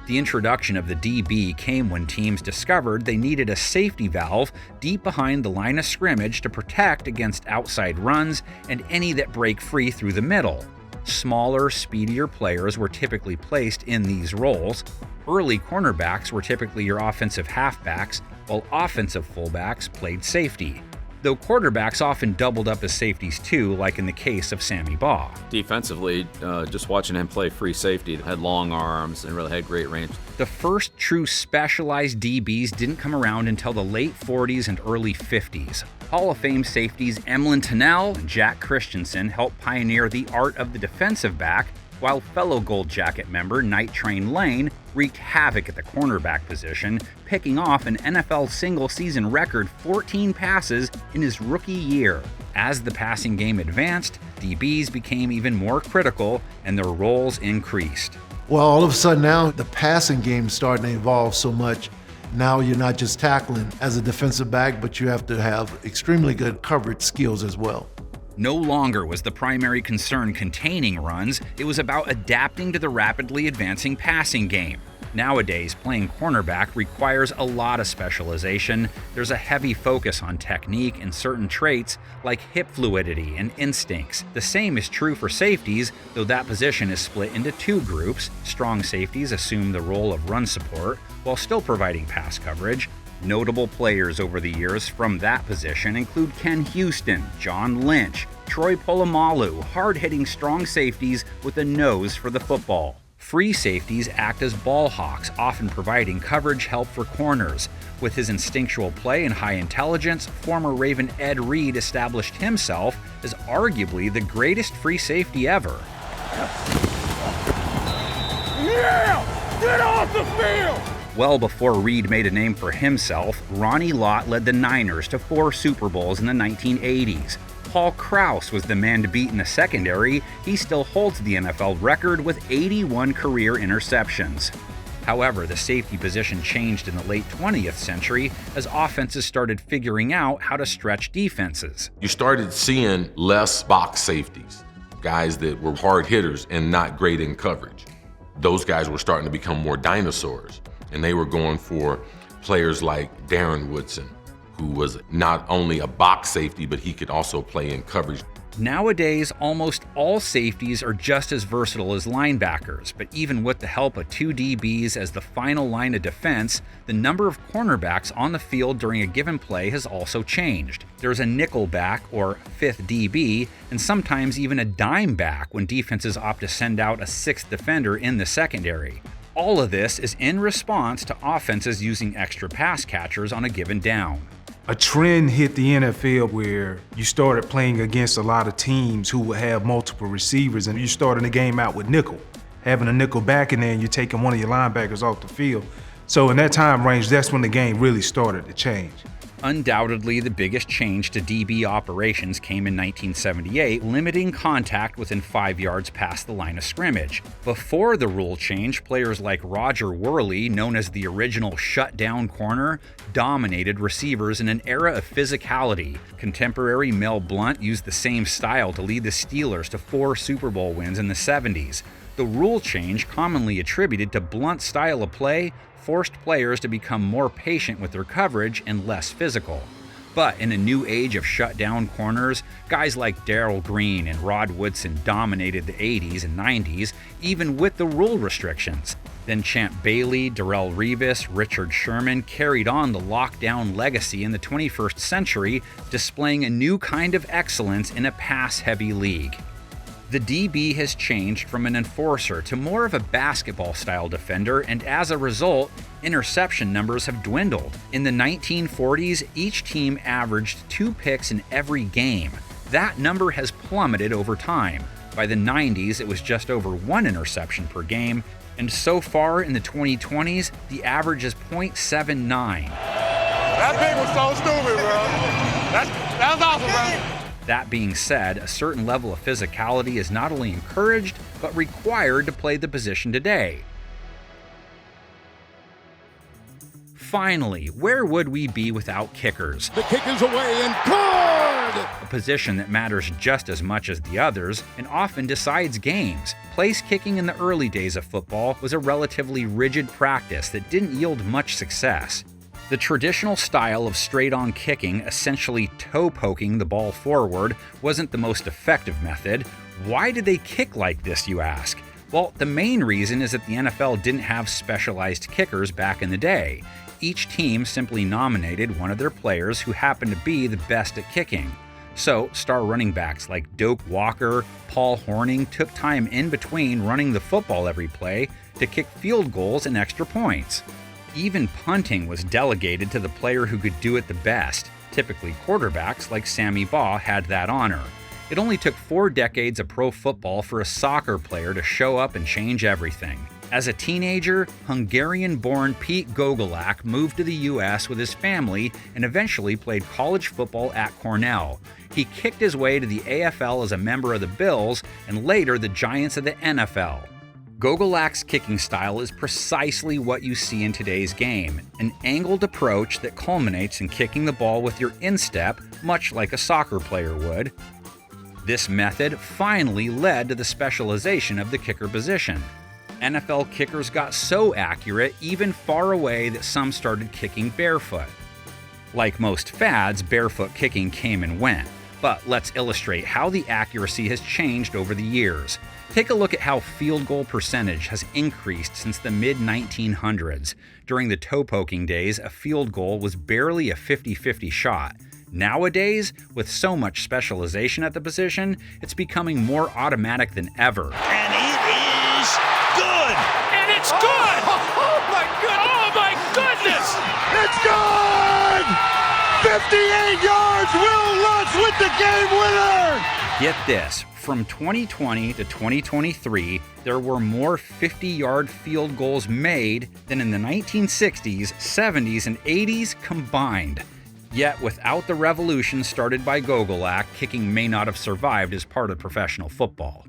The introduction of the DB came when teams discovered they needed a safety valve deep behind the line of scrimmage to protect against outside runs and any that break free through the middle. Smaller, speedier players were typically placed in these roles. Early cornerbacks were typically your offensive halfbacks, while offensive fullbacks played safety. Though quarterbacks often doubled up as safeties too, like in the case of Sammy Baugh. Defensively, just watching him play free safety, had long arms and really had great range. The first true specialized DBs didn't come around until the late 40s and early 50s. Hall of Fame safeties Emlyn Tunnell and Jack Christensen helped pioneer the art of the defensive back, while fellow Gold Jacket member Night Train Lane wreaked havoc at the cornerback position, picking off an NFL single-season record 14 passes in his rookie year. As the passing game advanced, DBs became even more critical and their roles increased. Well, all of a sudden now the passing game is starting to evolve so much. Now you're not just tackling as a defensive back, but you have to have extremely good coverage skills as well. No longer was the primary concern containing runs, it was about adapting to the rapidly advancing passing game. Nowadays, playing cornerback requires a lot of specialization. There's a heavy focus on technique and certain traits like hip fluidity and instincts. The same is true for safeties, though that position is split into two groups. Strong safeties assume the role of run support while still providing pass coverage. Notable players over the years from that position include Ken Houston, John Lynch, Troy Polamalu, hard-hitting strong safeties with a nose for the football. Free safeties act as ball hawks, often providing coverage help for corners. With his instinctual play and high intelligence, former Raven Ed Reed established himself as arguably the greatest free safety ever. Yeah! Get off the field! Well before Reed made a name for himself, Ronnie Lott led the Niners to 4 Super Bowls in the 1980s. Paul Krause was the man to beat in the secondary. He still holds the NFL record with 81 career interceptions. However, the safety position changed in the late 20th century as offenses started figuring out how to stretch defenses. You started seeing less box safeties, guys that were hard hitters and not great in coverage. Those guys were starting to become more dinosaurs. And they were going for players like Darren Woodson, who was not only a box safety, but he could also play in coverage. Nowadays, almost all safeties are just as versatile as linebackers, but even with the help of 2 DBs as the final line of defense, the number of cornerbacks on the field during a given play has also changed. There's a nickel back, or 5th DB, and sometimes even a dime back when defenses opt to send out a 6th defender in the secondary. All of this is in response to offenses using extra pass catchers on a given down. A trend hit the NFL where you started playing against a lot of teams who would have multiple receivers, and you started the game out with nickel. Having a nickel back in there and you're taking one of your linebackers off the field. So in that time range, that's when the game really started to change. Undoubtedly, the biggest change to DB operations came in 1978, limiting contact within 5 yards past the line of scrimmage. Before the rule change, players like Roger Worley, known as the original shutdown corner, dominated receivers in an era of physicality. Contemporary Mel Blount used the same style to lead the Steelers to 4 Super Bowl wins in the 70s. The rule change, commonly attributed to Blount's style of play, forced players to become more patient with their coverage and less physical. But in a new age of shutdown corners, guys like Darrell Green and Rod Woodson dominated the 80s and 90s, even with the rule restrictions. Then Champ Bailey, Darrell Revis, Richard Sherman carried on the lockdown legacy in the 21st century, displaying a new kind of excellence in a pass-heavy league. The DB has changed from an enforcer to more of a basketball-style defender, and as a result, interception numbers have dwindled. In the 1940s, each team averaged 2 picks in every game. That number has plummeted over time. By the 90s, it was just over 1 interception per game, and so far in the 2020s, the average is .79. That pick was so stupid, bro. That was awesome, bro. That being said, a certain level of physicality is not only encouraged, but required to play the position today. Finally, where would we be without kickers? The kick is away and good! A position that matters just as much as the others and often decides games. Place kicking in the early days of football was a relatively rigid practice that didn't yield much success. The traditional style of straight-on kicking, essentially toe-poking the ball forward, wasn't the most effective method. Why did they kick like this, you ask? Well, the main reason is that the NFL didn't have specialized kickers back in the day. Each team simply nominated one of their players who happened to be the best at kicking. So, star running backs like Doak Walker, Paul Hornung took time in between running the football every play to kick field goals and extra points. Even punting was delegated to the player who could do it the best. Typically, quarterbacks like Sammy Baugh had that honor. It only took 4 decades of pro football for a soccer player to show up and change everything. As a teenager, Hungarian-born Pete Gogolak moved to the U.S. with his family and eventually played college football at Cornell. He kicked his way to the AFL as a member of the Bills and later the Giants of the NFL. Gogolak's kicking style is precisely what you see in today's game, an angled approach that culminates in kicking the ball with your instep, much like a soccer player would. This method finally led to the specialization of the kicker position. NFL kickers got so accurate, even far away, that some started kicking barefoot. Like most fads, barefoot kicking came and went, but let's illustrate how the accuracy has changed over the years. Take a look at how field goal percentage has increased since the mid-1900s. During the toe-poking days, a field goal was barely a 50-50 shot. Nowadays, with so much specialization at the position, it's becoming more automatic than ever. And it is good! And it's good! Oh my goodness! Oh my goodness! It's good! 58 yards, Will Lutz with the game winner! Get this, from 2020 to 2023, there were more 50-yard field goals made than in the 1960s, 70s, and 80s combined. Yet, without the revolution started by Gogolak, kicking may not have survived as part of professional football.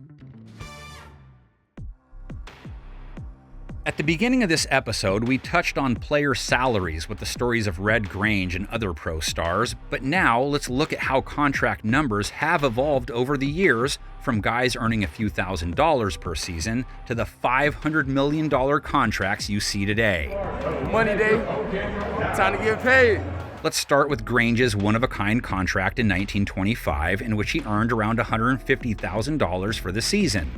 At the beginning of this episode, we touched on player salaries with the stories of Red Grange and other pro stars, but now let's look at how contract numbers have evolved over the years, from guys earning a few $1,000s per season to the $500 million contracts you see today. Money day, time to get paid. Let's start with Grange's one-of-a-kind contract in 1925, in which he earned around $150,000 for the season.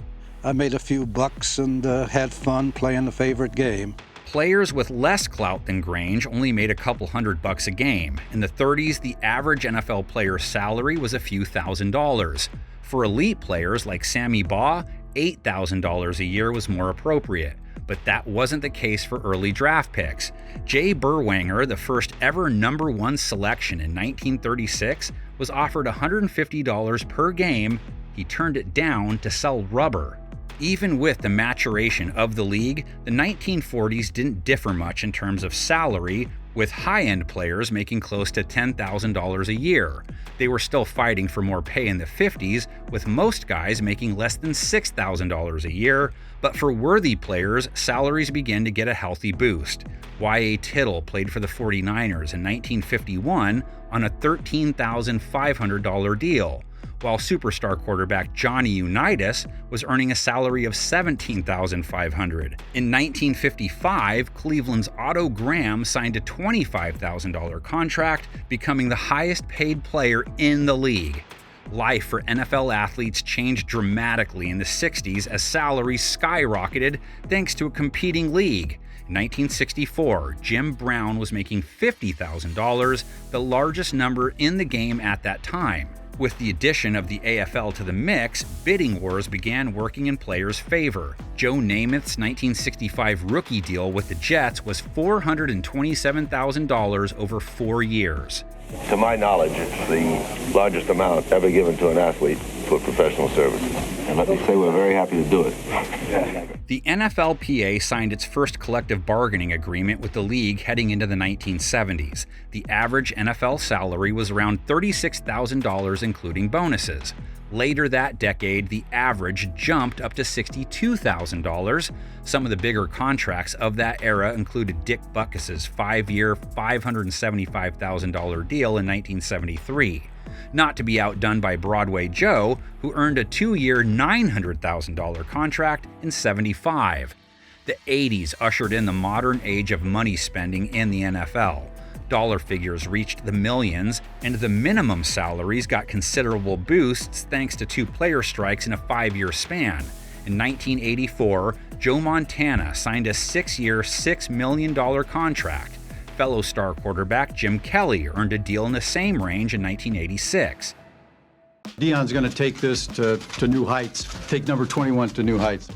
I made a few bucks and had fun playing the favorite game. Players with less clout than Grange only made a couple $100 a game. In the 30s, the average NFL player's salary was a few $1,000s. For elite players like Sammy Baugh, $8,000 a year was more appropriate. But that wasn't the case for early draft picks. Jay Berwanger, the first ever number 1 selection in 1936, was offered $150 per game. He turned it down to sell rubber. Even with the maturation of the league, the 1940s didn't differ much in terms of salary, with high-end players making close to $10,000 a year. They were still fighting for more pay in the 50s, with most guys making less than $6,000 a year, but for worthy players, salaries began to get a healthy boost. Y.A. Tittle played for the 49ers in 1951 on a $13,500 deal, while superstar quarterback Johnny Unitas was earning a salary of $17,500. In 1955, Cleveland's Otto Graham signed a $25,000 contract, becoming the highest paid player in the league. Life for NFL athletes changed dramatically in the 60s as salaries skyrocketed thanks to a competing league. In 1964, Jim Brown was making $50,000, the largest number in the game at that time. With the addition of the AFL to the mix, bidding wars began working in players' favor. Joe Namath's 1965 rookie deal with the Jets was $427,000 over 4 years. To my knowledge, it's the largest amount ever given to an athlete for professional services. And let me say we're very happy to do it. The NFLPA signed its first collective bargaining agreement with the league heading into the 1970s. The average NFL salary was around $36,000, including bonuses. Later that decade, the average jumped up to $62,000. Some of the bigger contracts of that era included Dick Butkus's 5-year, $575,000 deal in 1973. Not to be outdone by Broadway Joe, who earned a 2-year, $900,000 contract in '75. The 80s ushered in the modern age of money spending in the NFL. Dollar figures reached the millions, and the minimum salaries got considerable boosts thanks to 2 player strikes in a 5-year span. In 1984, Joe Montana signed a 6-year, $6 million contract. Fellow star quarterback Jim Kelly earned a deal in the same range in 1986. Deion's going to take this to new heights, take number 21 to new heights.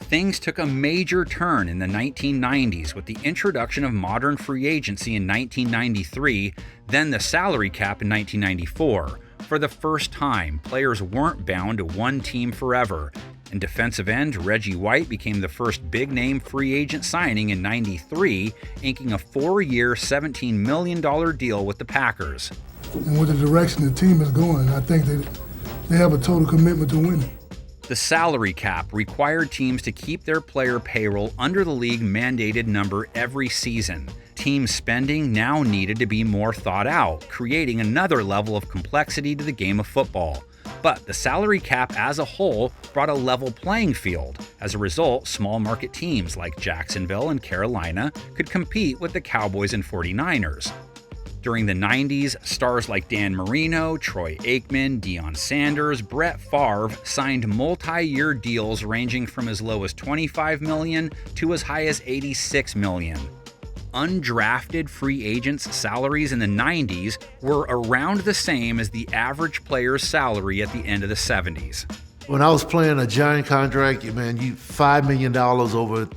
Things took a major turn in the 1990s with the introduction of modern free agency in 1993, then the salary cap in 1994. For the first time, players weren't bound to one team forever, and defensive end Reggie White became the first big-name free agent signing in '93, inking a 4-year, $17 million deal with the Packers. And with the direction the team is going, I think that they have a total commitment to winning. The salary cap required teams to keep their player payroll under the league-mandated number every season. Team spending now needed to be more thought out, creating another level of complexity to the game of football. But the salary cap as a whole brought a level playing field. As a result, small market teams like Jacksonville and Carolina could compete with the Cowboys and 49ers. During the 90s, stars like Dan Marino, Troy Aikman, Deion Sanders, Brett Favre signed multi-year deals ranging from as low as $25 million to as high as $86 million. Undrafted free agents' salaries in the 90s were around the same as the average player's salary at the end of the 70s. When I was playing a giant contract, man, you $5 million over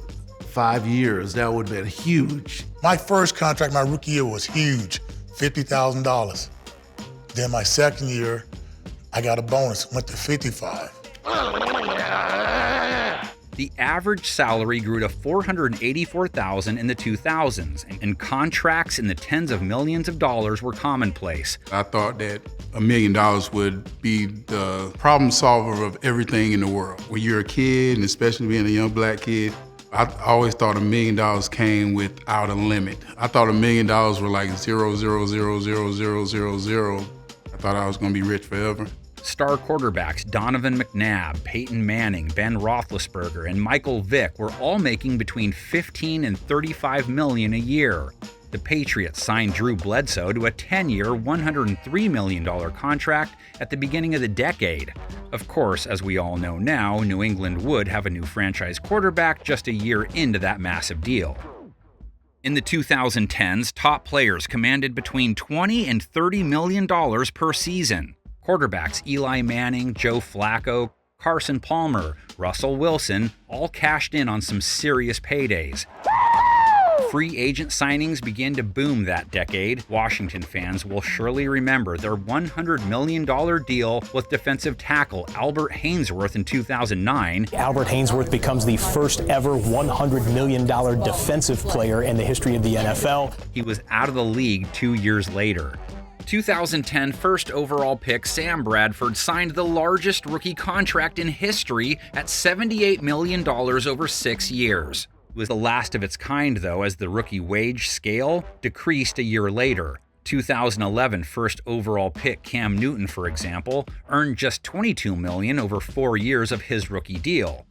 5 years, that would have been huge. My first contract, my rookie year, was huge. $50,000. Then my second year, I got a bonus, went to $55,000. The average salary grew to $484,000 in the 2000s, and contracts in the tens of millions of dollars were commonplace. I thought that $1 million would be the problem solver of everything in the world. When you're a kid, and especially being a young black kid, I always thought $1 million came without a limit. I thought $1 million were like 0.0000000. I thought I was gonna be rich forever. Star quarterbacks Donovan McNabb, Peyton Manning, Ben Roethlisberger, and Michael Vick were all making between $15 and $35 million a year. The Patriots signed Drew Bledsoe to a 10-year, $103 million contract at the beginning of the decade. Of course, as we all know now, New England would have a new franchise quarterback just a year into that massive deal. In the 2010s, top players commanded between $20 and $30 million per season. Quarterbacks Eli Manning, Joe Flacco, Carson Palmer, Russell Wilson all cashed in on some serious paydays. Free agent signings began to boom that decade. Washington fans will surely remember their $100 million deal with defensive tackle Albert Haynesworth in 2009. Albert Haynesworth becomes the first ever $100 million defensive player in the history of the NFL. He was out of the league 2 years later. 2010 first overall pick Sam Bradford signed the largest rookie contract in history at $78 million over 6 years. It was the last of its kind, though, as the rookie wage scale decreased a year later. 2011 first overall pick Cam Newton, for example, earned just $22 million over 4 years of his rookie deal.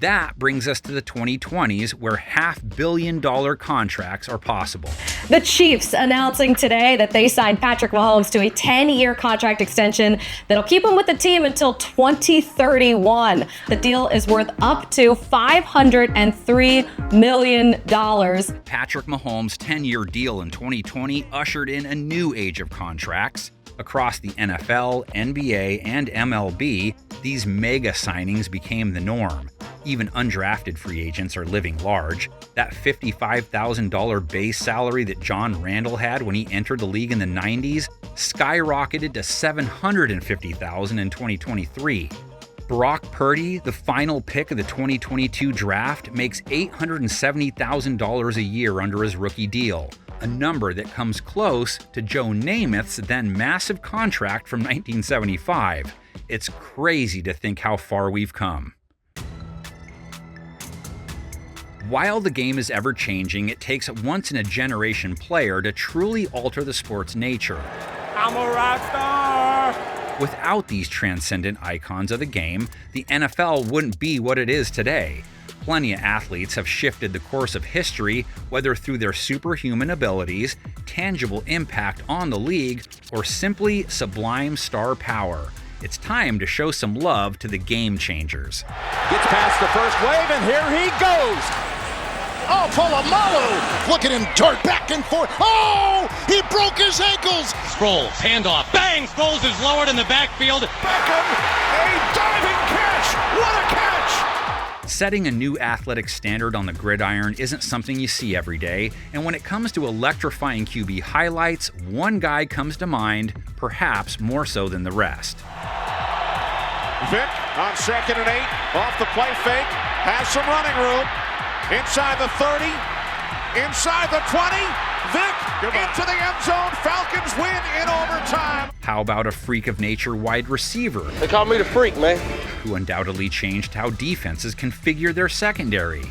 That brings us to the 2020s, where $500 million contracts are possible. The Chiefs announcing today that they signed Patrick Mahomes to a 10-year contract extension that'll keep him with the team until 2031. The deal is worth up to $503 million. Patrick Mahomes' 10-year deal in 2020 ushered in a new age of contracts. Across the NFL, NBA, and MLB, these mega signings became the norm. Even undrafted free agents are living large. That $55,000 base salary that John Randall had when he entered the league in the 90s skyrocketed to $750,000 in 2023. Brock Purdy, the final pick of the 2022 draft, makes $870,000 a year under his rookie deal, a number that comes close to Joe Namath's then massive contract from 1975. It's crazy to think how far we've come. While the game is ever-changing, it takes a once-in-a-generation player to truly alter the sport's nature. I'm a rock star! Without these transcendent icons of the game, the NFL wouldn't be what it is today. Plenty of athletes have shifted the course of history, whether through their superhuman abilities, tangible impact on the league, or simply sublime star power. It's time to show some love to the game changers. Gets past the first wave, and here he goes. Oh, Polamalu! Look at him dart back and forth. Oh, he broke his ankles. Sproles, handoff, bang! Sproles is lowered in the backfield. Beckham, a diving catch. What a catch! Setting a new athletic standard on the gridiron isn't something you see every day, and when it comes to electrifying QB highlights, one guy comes to mind, perhaps more so than the rest. Vick on 2nd and 8, off the play fake, has some running room. Inside the 30, inside the 20, Vick into the end zone. Falcons win in overtime. How about a freak of nature wide receiver? They call me the freak, man. Who undoubtedly changed how defenses configure their secondary.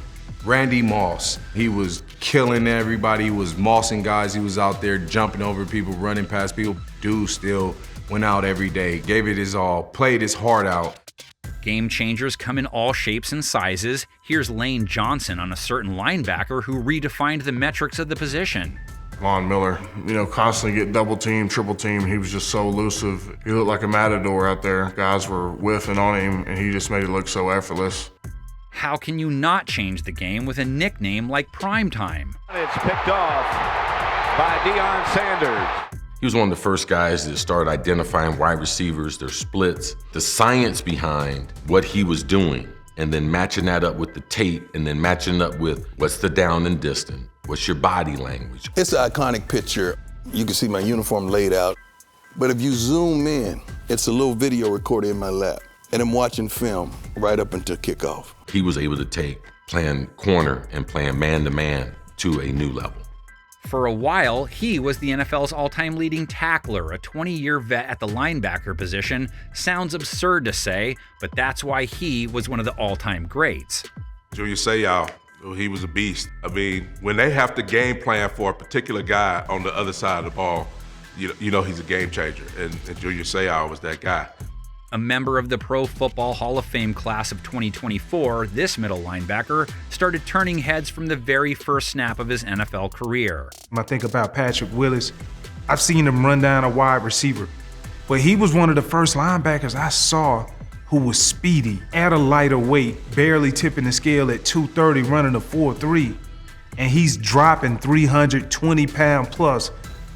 Randy Moss. He was killing everybody. He was mossing guys. He was out there jumping over people, running past people. Dude still went out every day, gave it his all, played his heart out. Game changers come in all shapes and sizes. Here's Lane Johnson on a certain linebacker who redefined the metrics of the position. Von Miller, constantly get double teamed, triple teamed. He was just so elusive. He looked like a matador out there. Guys were whiffing on him, and he just made it look so effortless. How can you not change the game with a nickname like Primetime? It's picked off by Deion Sanders. He was one of the first guys that started identifying wide receivers, their splits, the science behind what he was doing, and then matching that up with the tape, and then matching up with what's the down and distant, what's your body language. It's an iconic picture. You can see my uniform laid out, but if you zoom in, it's a little video recorder in my lap, and I'm watching film right up until kickoff. He was able to take playing corner and playing man-to-man to a new level. For a while, he was the NFL's all-time leading tackler, a 20-year vet at the linebacker position. Sounds absurd to say, but that's why he was one of the all-time greats. Junior Seau, he was a beast. I mean, when they have to game plan for a particular guy on the other side of the ball, you know he's a game changer, and Junior Seau was that guy. A member of the Pro Football Hall of Fame class of 2024, this middle linebacker started turning heads from the very first snap of his NFL career. When I think about Patrick Willis, I've seen him run down a wide receiver, but he was one of the first linebackers I saw who was speedy, at a lighter weight, barely tipping the scale at 230, running a 4.3, and he's dropping 320-pound plus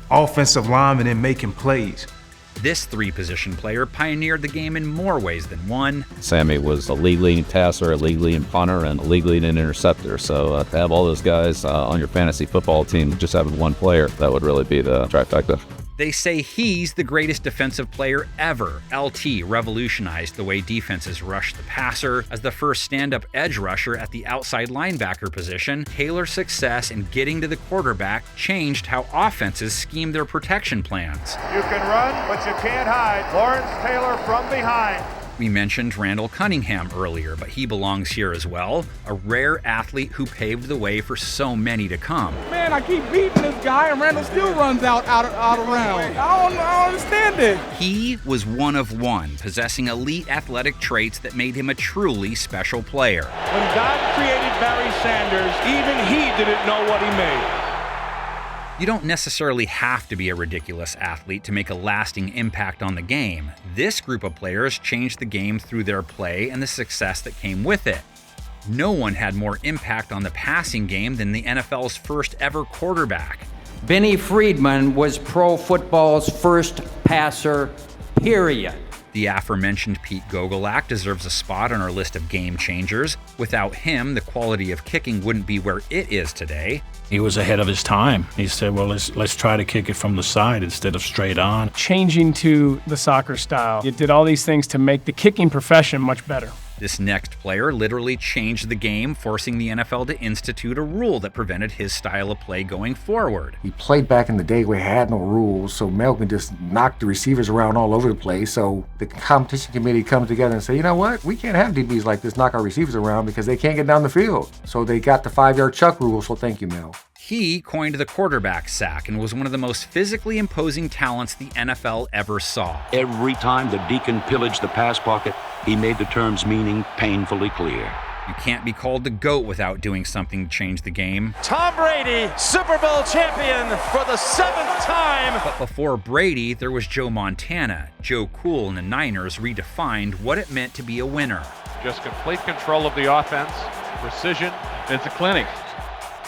offensive linemen and making plays. This three-position player pioneered the game in more ways than one. Sammy was a league-leading passer, a league-leading punter, and a league-leading interceptor. So to have all those guys on your fantasy football team, just having one player, that would really be the trifecta. They say he's the greatest defensive player ever. LT revolutionized the way defenses rush the passer. As the first stand-up edge rusher at the outside linebacker position, Taylor's success in getting to the quarterback changed how offenses scheme their protection plans. You can run, but you can't hide. Lawrence Taylor from behind. We mentioned Randall Cunningham earlier, but he belongs here as well. A rare athlete who paved the way for so many to come. Man, I keep beating this guy, and Randall still runs out around. I don't understand it. He was one of one, possessing elite athletic traits that made him a truly special player. When God created Barry Sanders, even he didn't know what he made. You don't necessarily have to be a ridiculous athlete to make a lasting impact on the game. This group of players changed the game through their play and the success that came with it. No one had more impact on the passing game than the NFL's first ever quarterback. Benny Friedman was pro football's first passer, period. The aforementioned Pete Gogolak deserves a spot on our list of game changers. Without him, the quality of kicking wouldn't be where it is today. He was ahead of his time. He said, well, let's try to kick it from the side instead of straight on. Changing to the soccer style, it did all these things to make the kicking profession much better. This next player literally changed the game, forcing the NFL to institute a rule that prevented his style of play going forward. He played back in the day where he had no rules, so Mel can just knock the receivers around all over the place. So the competition committee comes together and say, you know what? We can't have DBs like this knock our receivers around because they can't get down the field. So they got the 5-yard chuck rule, so thank you, Mel. He coined the quarterback sack and was one of the most physically imposing talents the NFL ever saw. Every time the Deacon pillaged the pass pocket, he made the term's meaning painfully clear. You can't be called the GOAT without doing something to change the game. Tom Brady, Super Bowl champion for the 7th time. But before Brady, there was Joe Montana. Joe Cool and the Niners redefined what it meant to be a winner. Just complete control of the offense, precision. It's a clinic.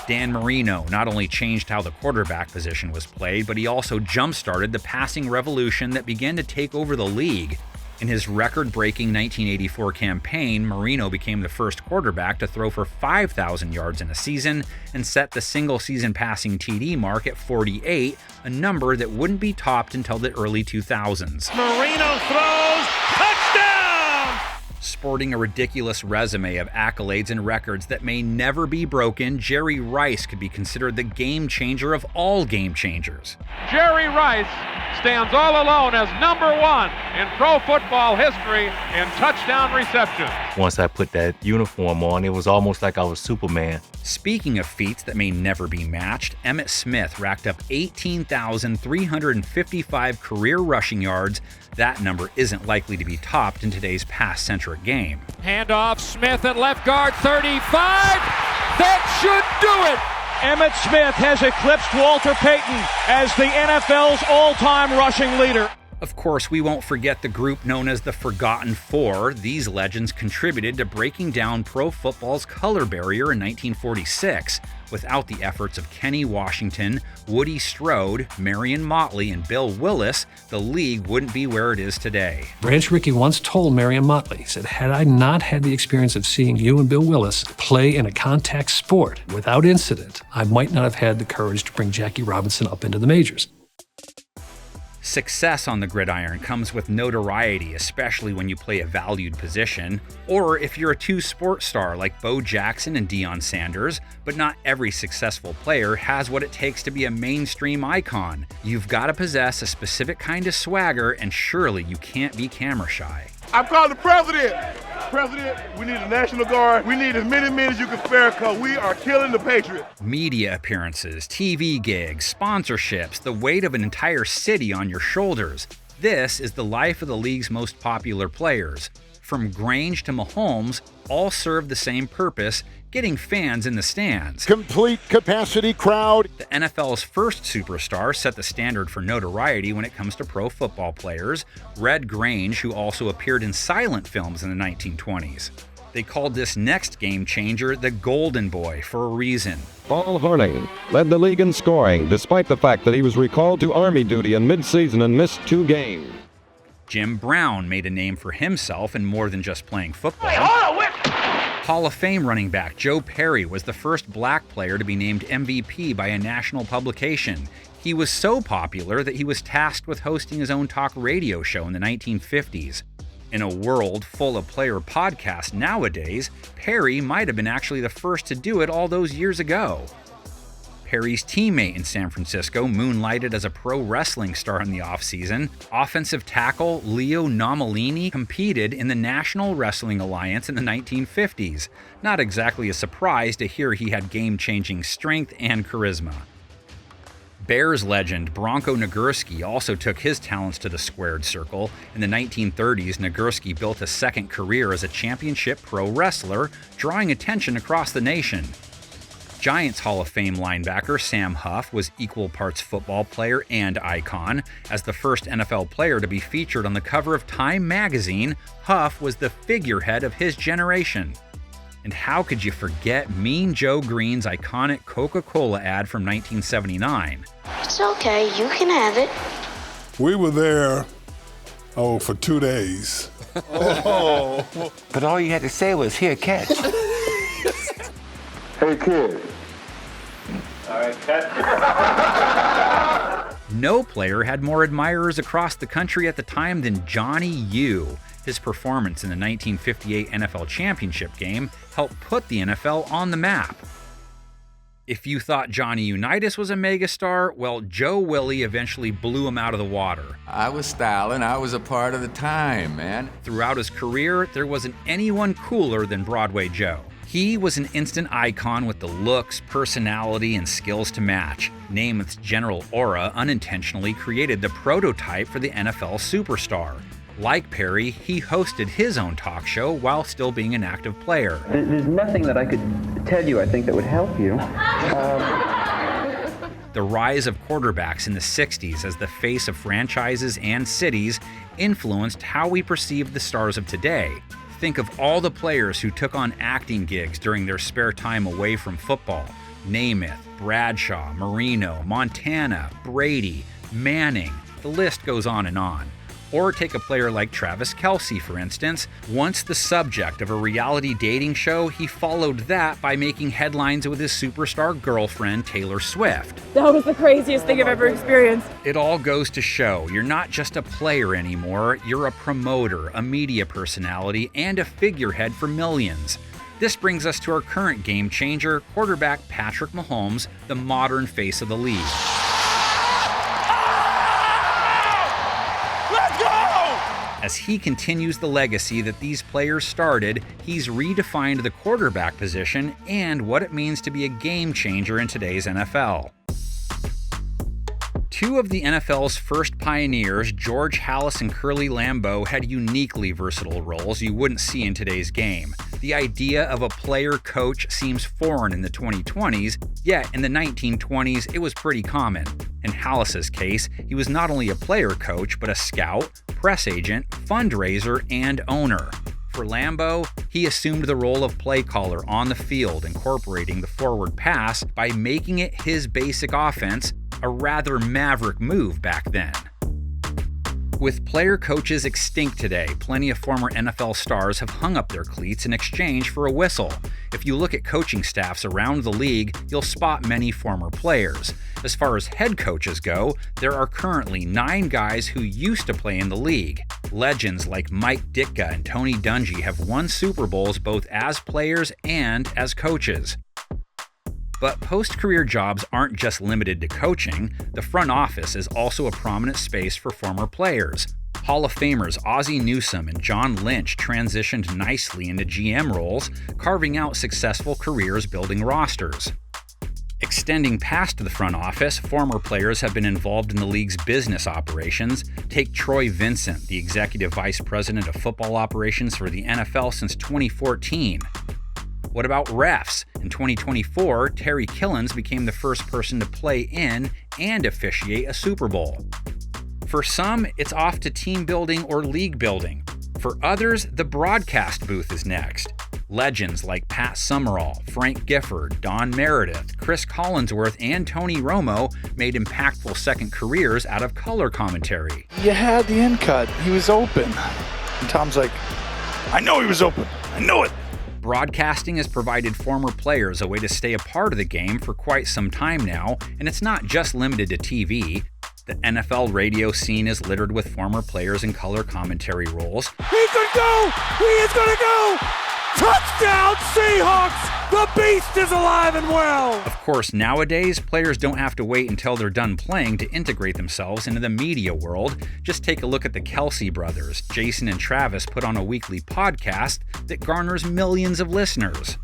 Dan Marino not only changed how the quarterback position was played, but he also jump-started the passing revolution that began to take over the league. In his record-breaking 1984 campaign, Marino became the first quarterback to throw for 5,000 yards in a season and set the single-season passing TD mark at 48, a number that wouldn't be topped until the early 2000s. Marino throws, touchdown! Sporting a ridiculous resume of accolades and records that may never be broken, Jerry Rice could be considered the game changer of all game changers. Jerry Rice stands all alone as #1 in pro football history in touchdown reception. Once I put that uniform on, it was almost like I was Superman. Speaking of feats that may never be matched, Emmitt Smith racked up 18,355 career rushing yards. That number isn't likely to be topped in today's pass-centric game. Handoff, Smith at left guard, 35. That should do it. Emmitt Smith has eclipsed Walter Payton as the NFL's all-time rushing leader. Of course, we won't forget the group known as the Forgotten Four. These legends contributed to breaking down pro football's color barrier in 1946. Without the efforts of Kenny Washington, Woody Strode, Marion Motley, and Bill Willis, the league wouldn't be where it is today. Branch Rickey once told Marion Motley, he said, had I not had the experience of seeing you and Bill Willis play in a contact sport without incident, I might not have had the courage to bring Jackie Robinson up into the majors. Success on the gridiron comes with notoriety, especially when you play a valued position, or if you're a two-sport star like Bo Jackson and Deion Sanders, but not every successful player has what it takes to be a mainstream icon. You've got to possess a specific kind of swagger, and surely you can't be camera shy. I'm calling the president. President, we need a National Guard. We need as many men as you can spare because we are killing the Patriots. Media appearances, TV gigs, sponsorships, the weight of an entire city on your shoulders. This is the life of the league's most popular players. From Grange to Mahomes, all serve the same purpose, getting fans in the stands. Complete capacity crowd. The NFL's first superstar set the standard for notoriety when it comes to pro football players, Red Grange, who also appeared in silent films in the 1920s. They called this next game changer the Golden Boy for a reason. Paul Hornung led the league in scoring, despite the fact that he was recalled to Army duty in mid-season and missed 2 games. Jim Brown made a name for himself in more than just playing football. Hall of Fame running back Joe Perry was the first black player to be named MVP by a national publication. He was so popular that he was tasked with hosting his own talk radio show in the 1950s. In a world full of player podcasts nowadays, Perry might have been actually the first to do it all those years ago. Perry's teammate in San Francisco moonlighted as a pro wrestling star in the offseason. Offensive tackle Leo Nomalini competed in the National Wrestling Alliance in the 1950s. Not exactly a surprise to hear he had game-changing strength and charisma. Bears legend Bronco Nagurski also took his talents to the squared circle. In the 1930s, Nagurski built a second career as a championship pro wrestler, drawing attention across the nation. Giants Hall of Fame linebacker Sam Huff was equal parts football player and icon. As the first NFL player to be featured on the cover of Time magazine, Huff was the figurehead of his generation. And how could you forget Mean Joe Green's iconic Coca-Cola ad from 1979? It's okay, you can have it. We were there, for 2 days. But all you had to say was, here, catch. Hey, kid. All right, cut. No player had more admirers across the country at the time than Johnny U. His performance in the 1958 NFL Championship game helped put the NFL on the map. If you thought Johnny Unitas was a megastar, well, Joe Willie eventually blew him out of the water. I was styling. I was a part of the time, man. Throughout his career, there wasn't anyone cooler than Broadway Joe. He was an instant icon with the looks, personality, and skills to match. Namath's general aura unintentionally created the prototype for the NFL superstar. Like Perry, he hosted his own talk show while still being an active player. There's nothing that I could tell you, I think, that would help you. The rise of quarterbacks in the 60s as the face of franchises and cities influenced how we perceive the stars of today. Think of all the players who took on acting gigs during their spare time away from football. Namath, Bradshaw, Marino, Montana, Brady, Manning, the list goes on and on. Or take a player like Travis Kelce, for instance. Once the subject of a reality dating show, he followed that by making headlines with his superstar girlfriend, Taylor Swift. That was the craziest thing I've ever experienced. It all goes to show you're not just a player anymore, you're a promoter, a media personality, and a figurehead for millions. This brings us to our current game changer, quarterback Patrick Mahomes, the modern face of the league. As he continues the legacy that these players started, he's redefined the quarterback position and what it means to be a game changer in today's NFL. Two of the NFL's first pioneers, George Halas and Curly Lambeau, had uniquely versatile roles you wouldn't see in today's game. The idea of a player-coach seems foreign in the 2020s, yet in the 1920s it was pretty common. In Halas's case, he was not only a player-coach, but a scout, press agent, fundraiser, and owner. For Lambeau, he assumed the role of play caller on the field, incorporating the forward pass by making it his basic offense, a rather maverick move back then. With player coaches extinct today, plenty of former NFL stars have hung up their cleats in exchange for a whistle. If you look at coaching staffs around the league, you'll spot many former players. As far as head coaches go, there are currently 9 guys who used to play in the league. Legends like Mike Ditka and Tony Dungy have won Super Bowls both as players and as coaches. But post-career jobs aren't just limited to coaching. The front office is also a prominent space for former players. Hall of Famers Ozzie Newsome and John Lynch transitioned nicely into GM roles, carving out successful careers building rosters. Extending past the front office, former players have been involved in the league's business operations. Take Troy Vincent, the executive vice president of football operations for the NFL since 2014. What about refs? In 2024, Terry Killens became the first person to play in and officiate a Super Bowl. For some, it's off to team building or league building. For others, the broadcast booth is next. Legends like Pat Summerall, Frank Gifford, Don Meredith, Chris Collinsworth, and Tony Romo made impactful second careers out of color commentary. You had the in cut. He was open. And Tom's like, I know he was open. I know it. Broadcasting has provided former players a way to stay a part of the game for quite some time now, and it's not just limited to TV. The NFL radio scene is littered with former players in color commentary roles. He's gonna go! He is gonna go! Touchdown, Seahawks! The beast is alive and well! Of course, nowadays, players don't have to wait until they're done playing to integrate themselves into the media world. Just take a look at the Kelce brothers. Jason and Travis put on a weekly podcast that garners millions of listeners.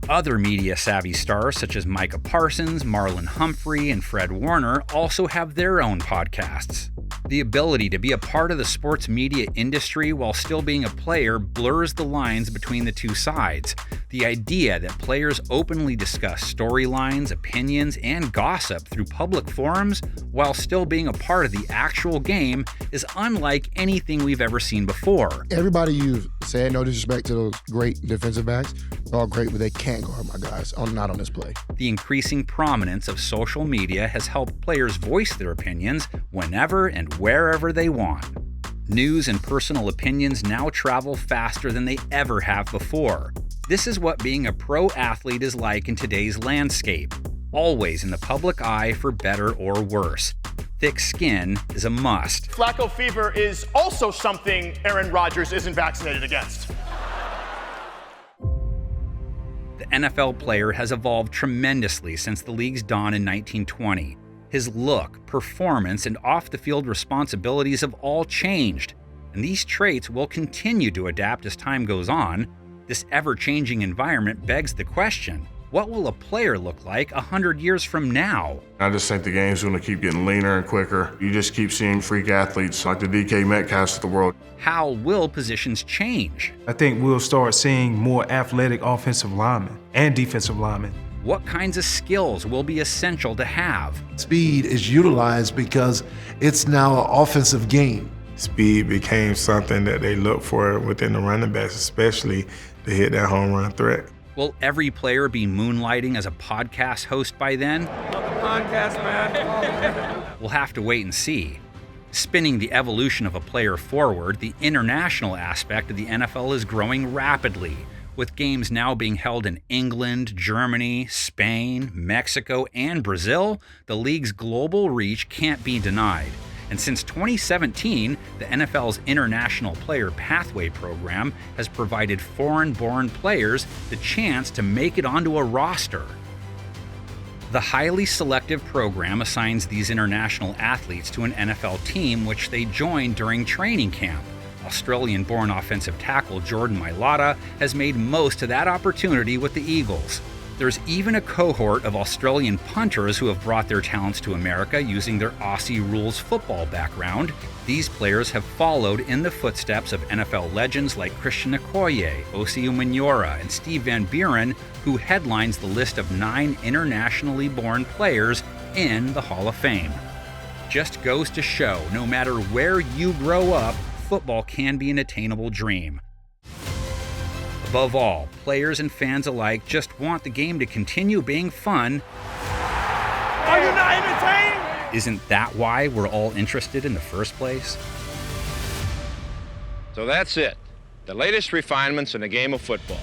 Other media-savvy stars such as Micah Parsons, Marlon Humphrey, and Fred Warner also have their own podcasts. The ability to be a part of the sports media industry while still being a player blurs the lines between the two sides. The idea that players openly discuss storylines, opinions, and gossip through public forums while still being a part of the actual game is unlike anything we've ever seen before. Everybody you've said, no disrespect to those great defensive backs, they're all great, but they can't guard my guys, not on this play. The increasing prominence of social media has helped players voice their opinions whenever and wherever they want. News and personal opinions now travel faster than they ever have before. This is what being a pro athlete is like in today's landscape, always in the public eye for better or worse. Thick skin is a must. Flacco fever is also something Aaron Rodgers isn't vaccinated against. The NFL player has evolved tremendously since the league's dawn in 1920. His look, performance, and off-the-field responsibilities have all changed, and these traits will continue to adapt as time goes on. This ever-changing environment begs the question, What will a player look like 100 years from now? I just think the game's going to keep getting leaner and quicker. You just keep seeing freak athletes like the DK Metcalfs of the world. How will positions change? I think we'll start seeing more athletic offensive linemen and defensive linemen. What kinds of skills will be essential to have? Speed is utilized because it's now an offensive game. Speed became something that they look for within the running backs, especially to hit that home run threat. Will every player be moonlighting as a podcast host by then? Love the podcast, man. We'll have to wait and see. Spinning the evolution of a player forward, the international aspect of the NFL is growing rapidly, with games now being held in England, Germany, Spain, Mexico, and Brazil. The league's global reach can't be denied. And since 2017, the NFL's International Player Pathway program has provided foreign-born players the chance to make it onto a roster. The highly selective program assigns these international athletes to an NFL team which they join during training camp. Australian-born offensive tackle Jordan Mailata has made most of that opportunity with the Eagles. There's even a cohort of Australian punters who have brought their talents to America using their Aussie rules football background. These players have followed in the footsteps of NFL legends like Christian Okoye, Osi Umenyiora, and Steve Van Buren, who headlines the list of 9 internationally born players in the Hall of Fame. Just goes to show, no matter where you grow up, football can be an attainable dream. Above all, players and fans alike just want the game to continue being fun. Are you not entertained? Isn't that why we're all interested in the first place? So that's it. The latest refinements in the game of football.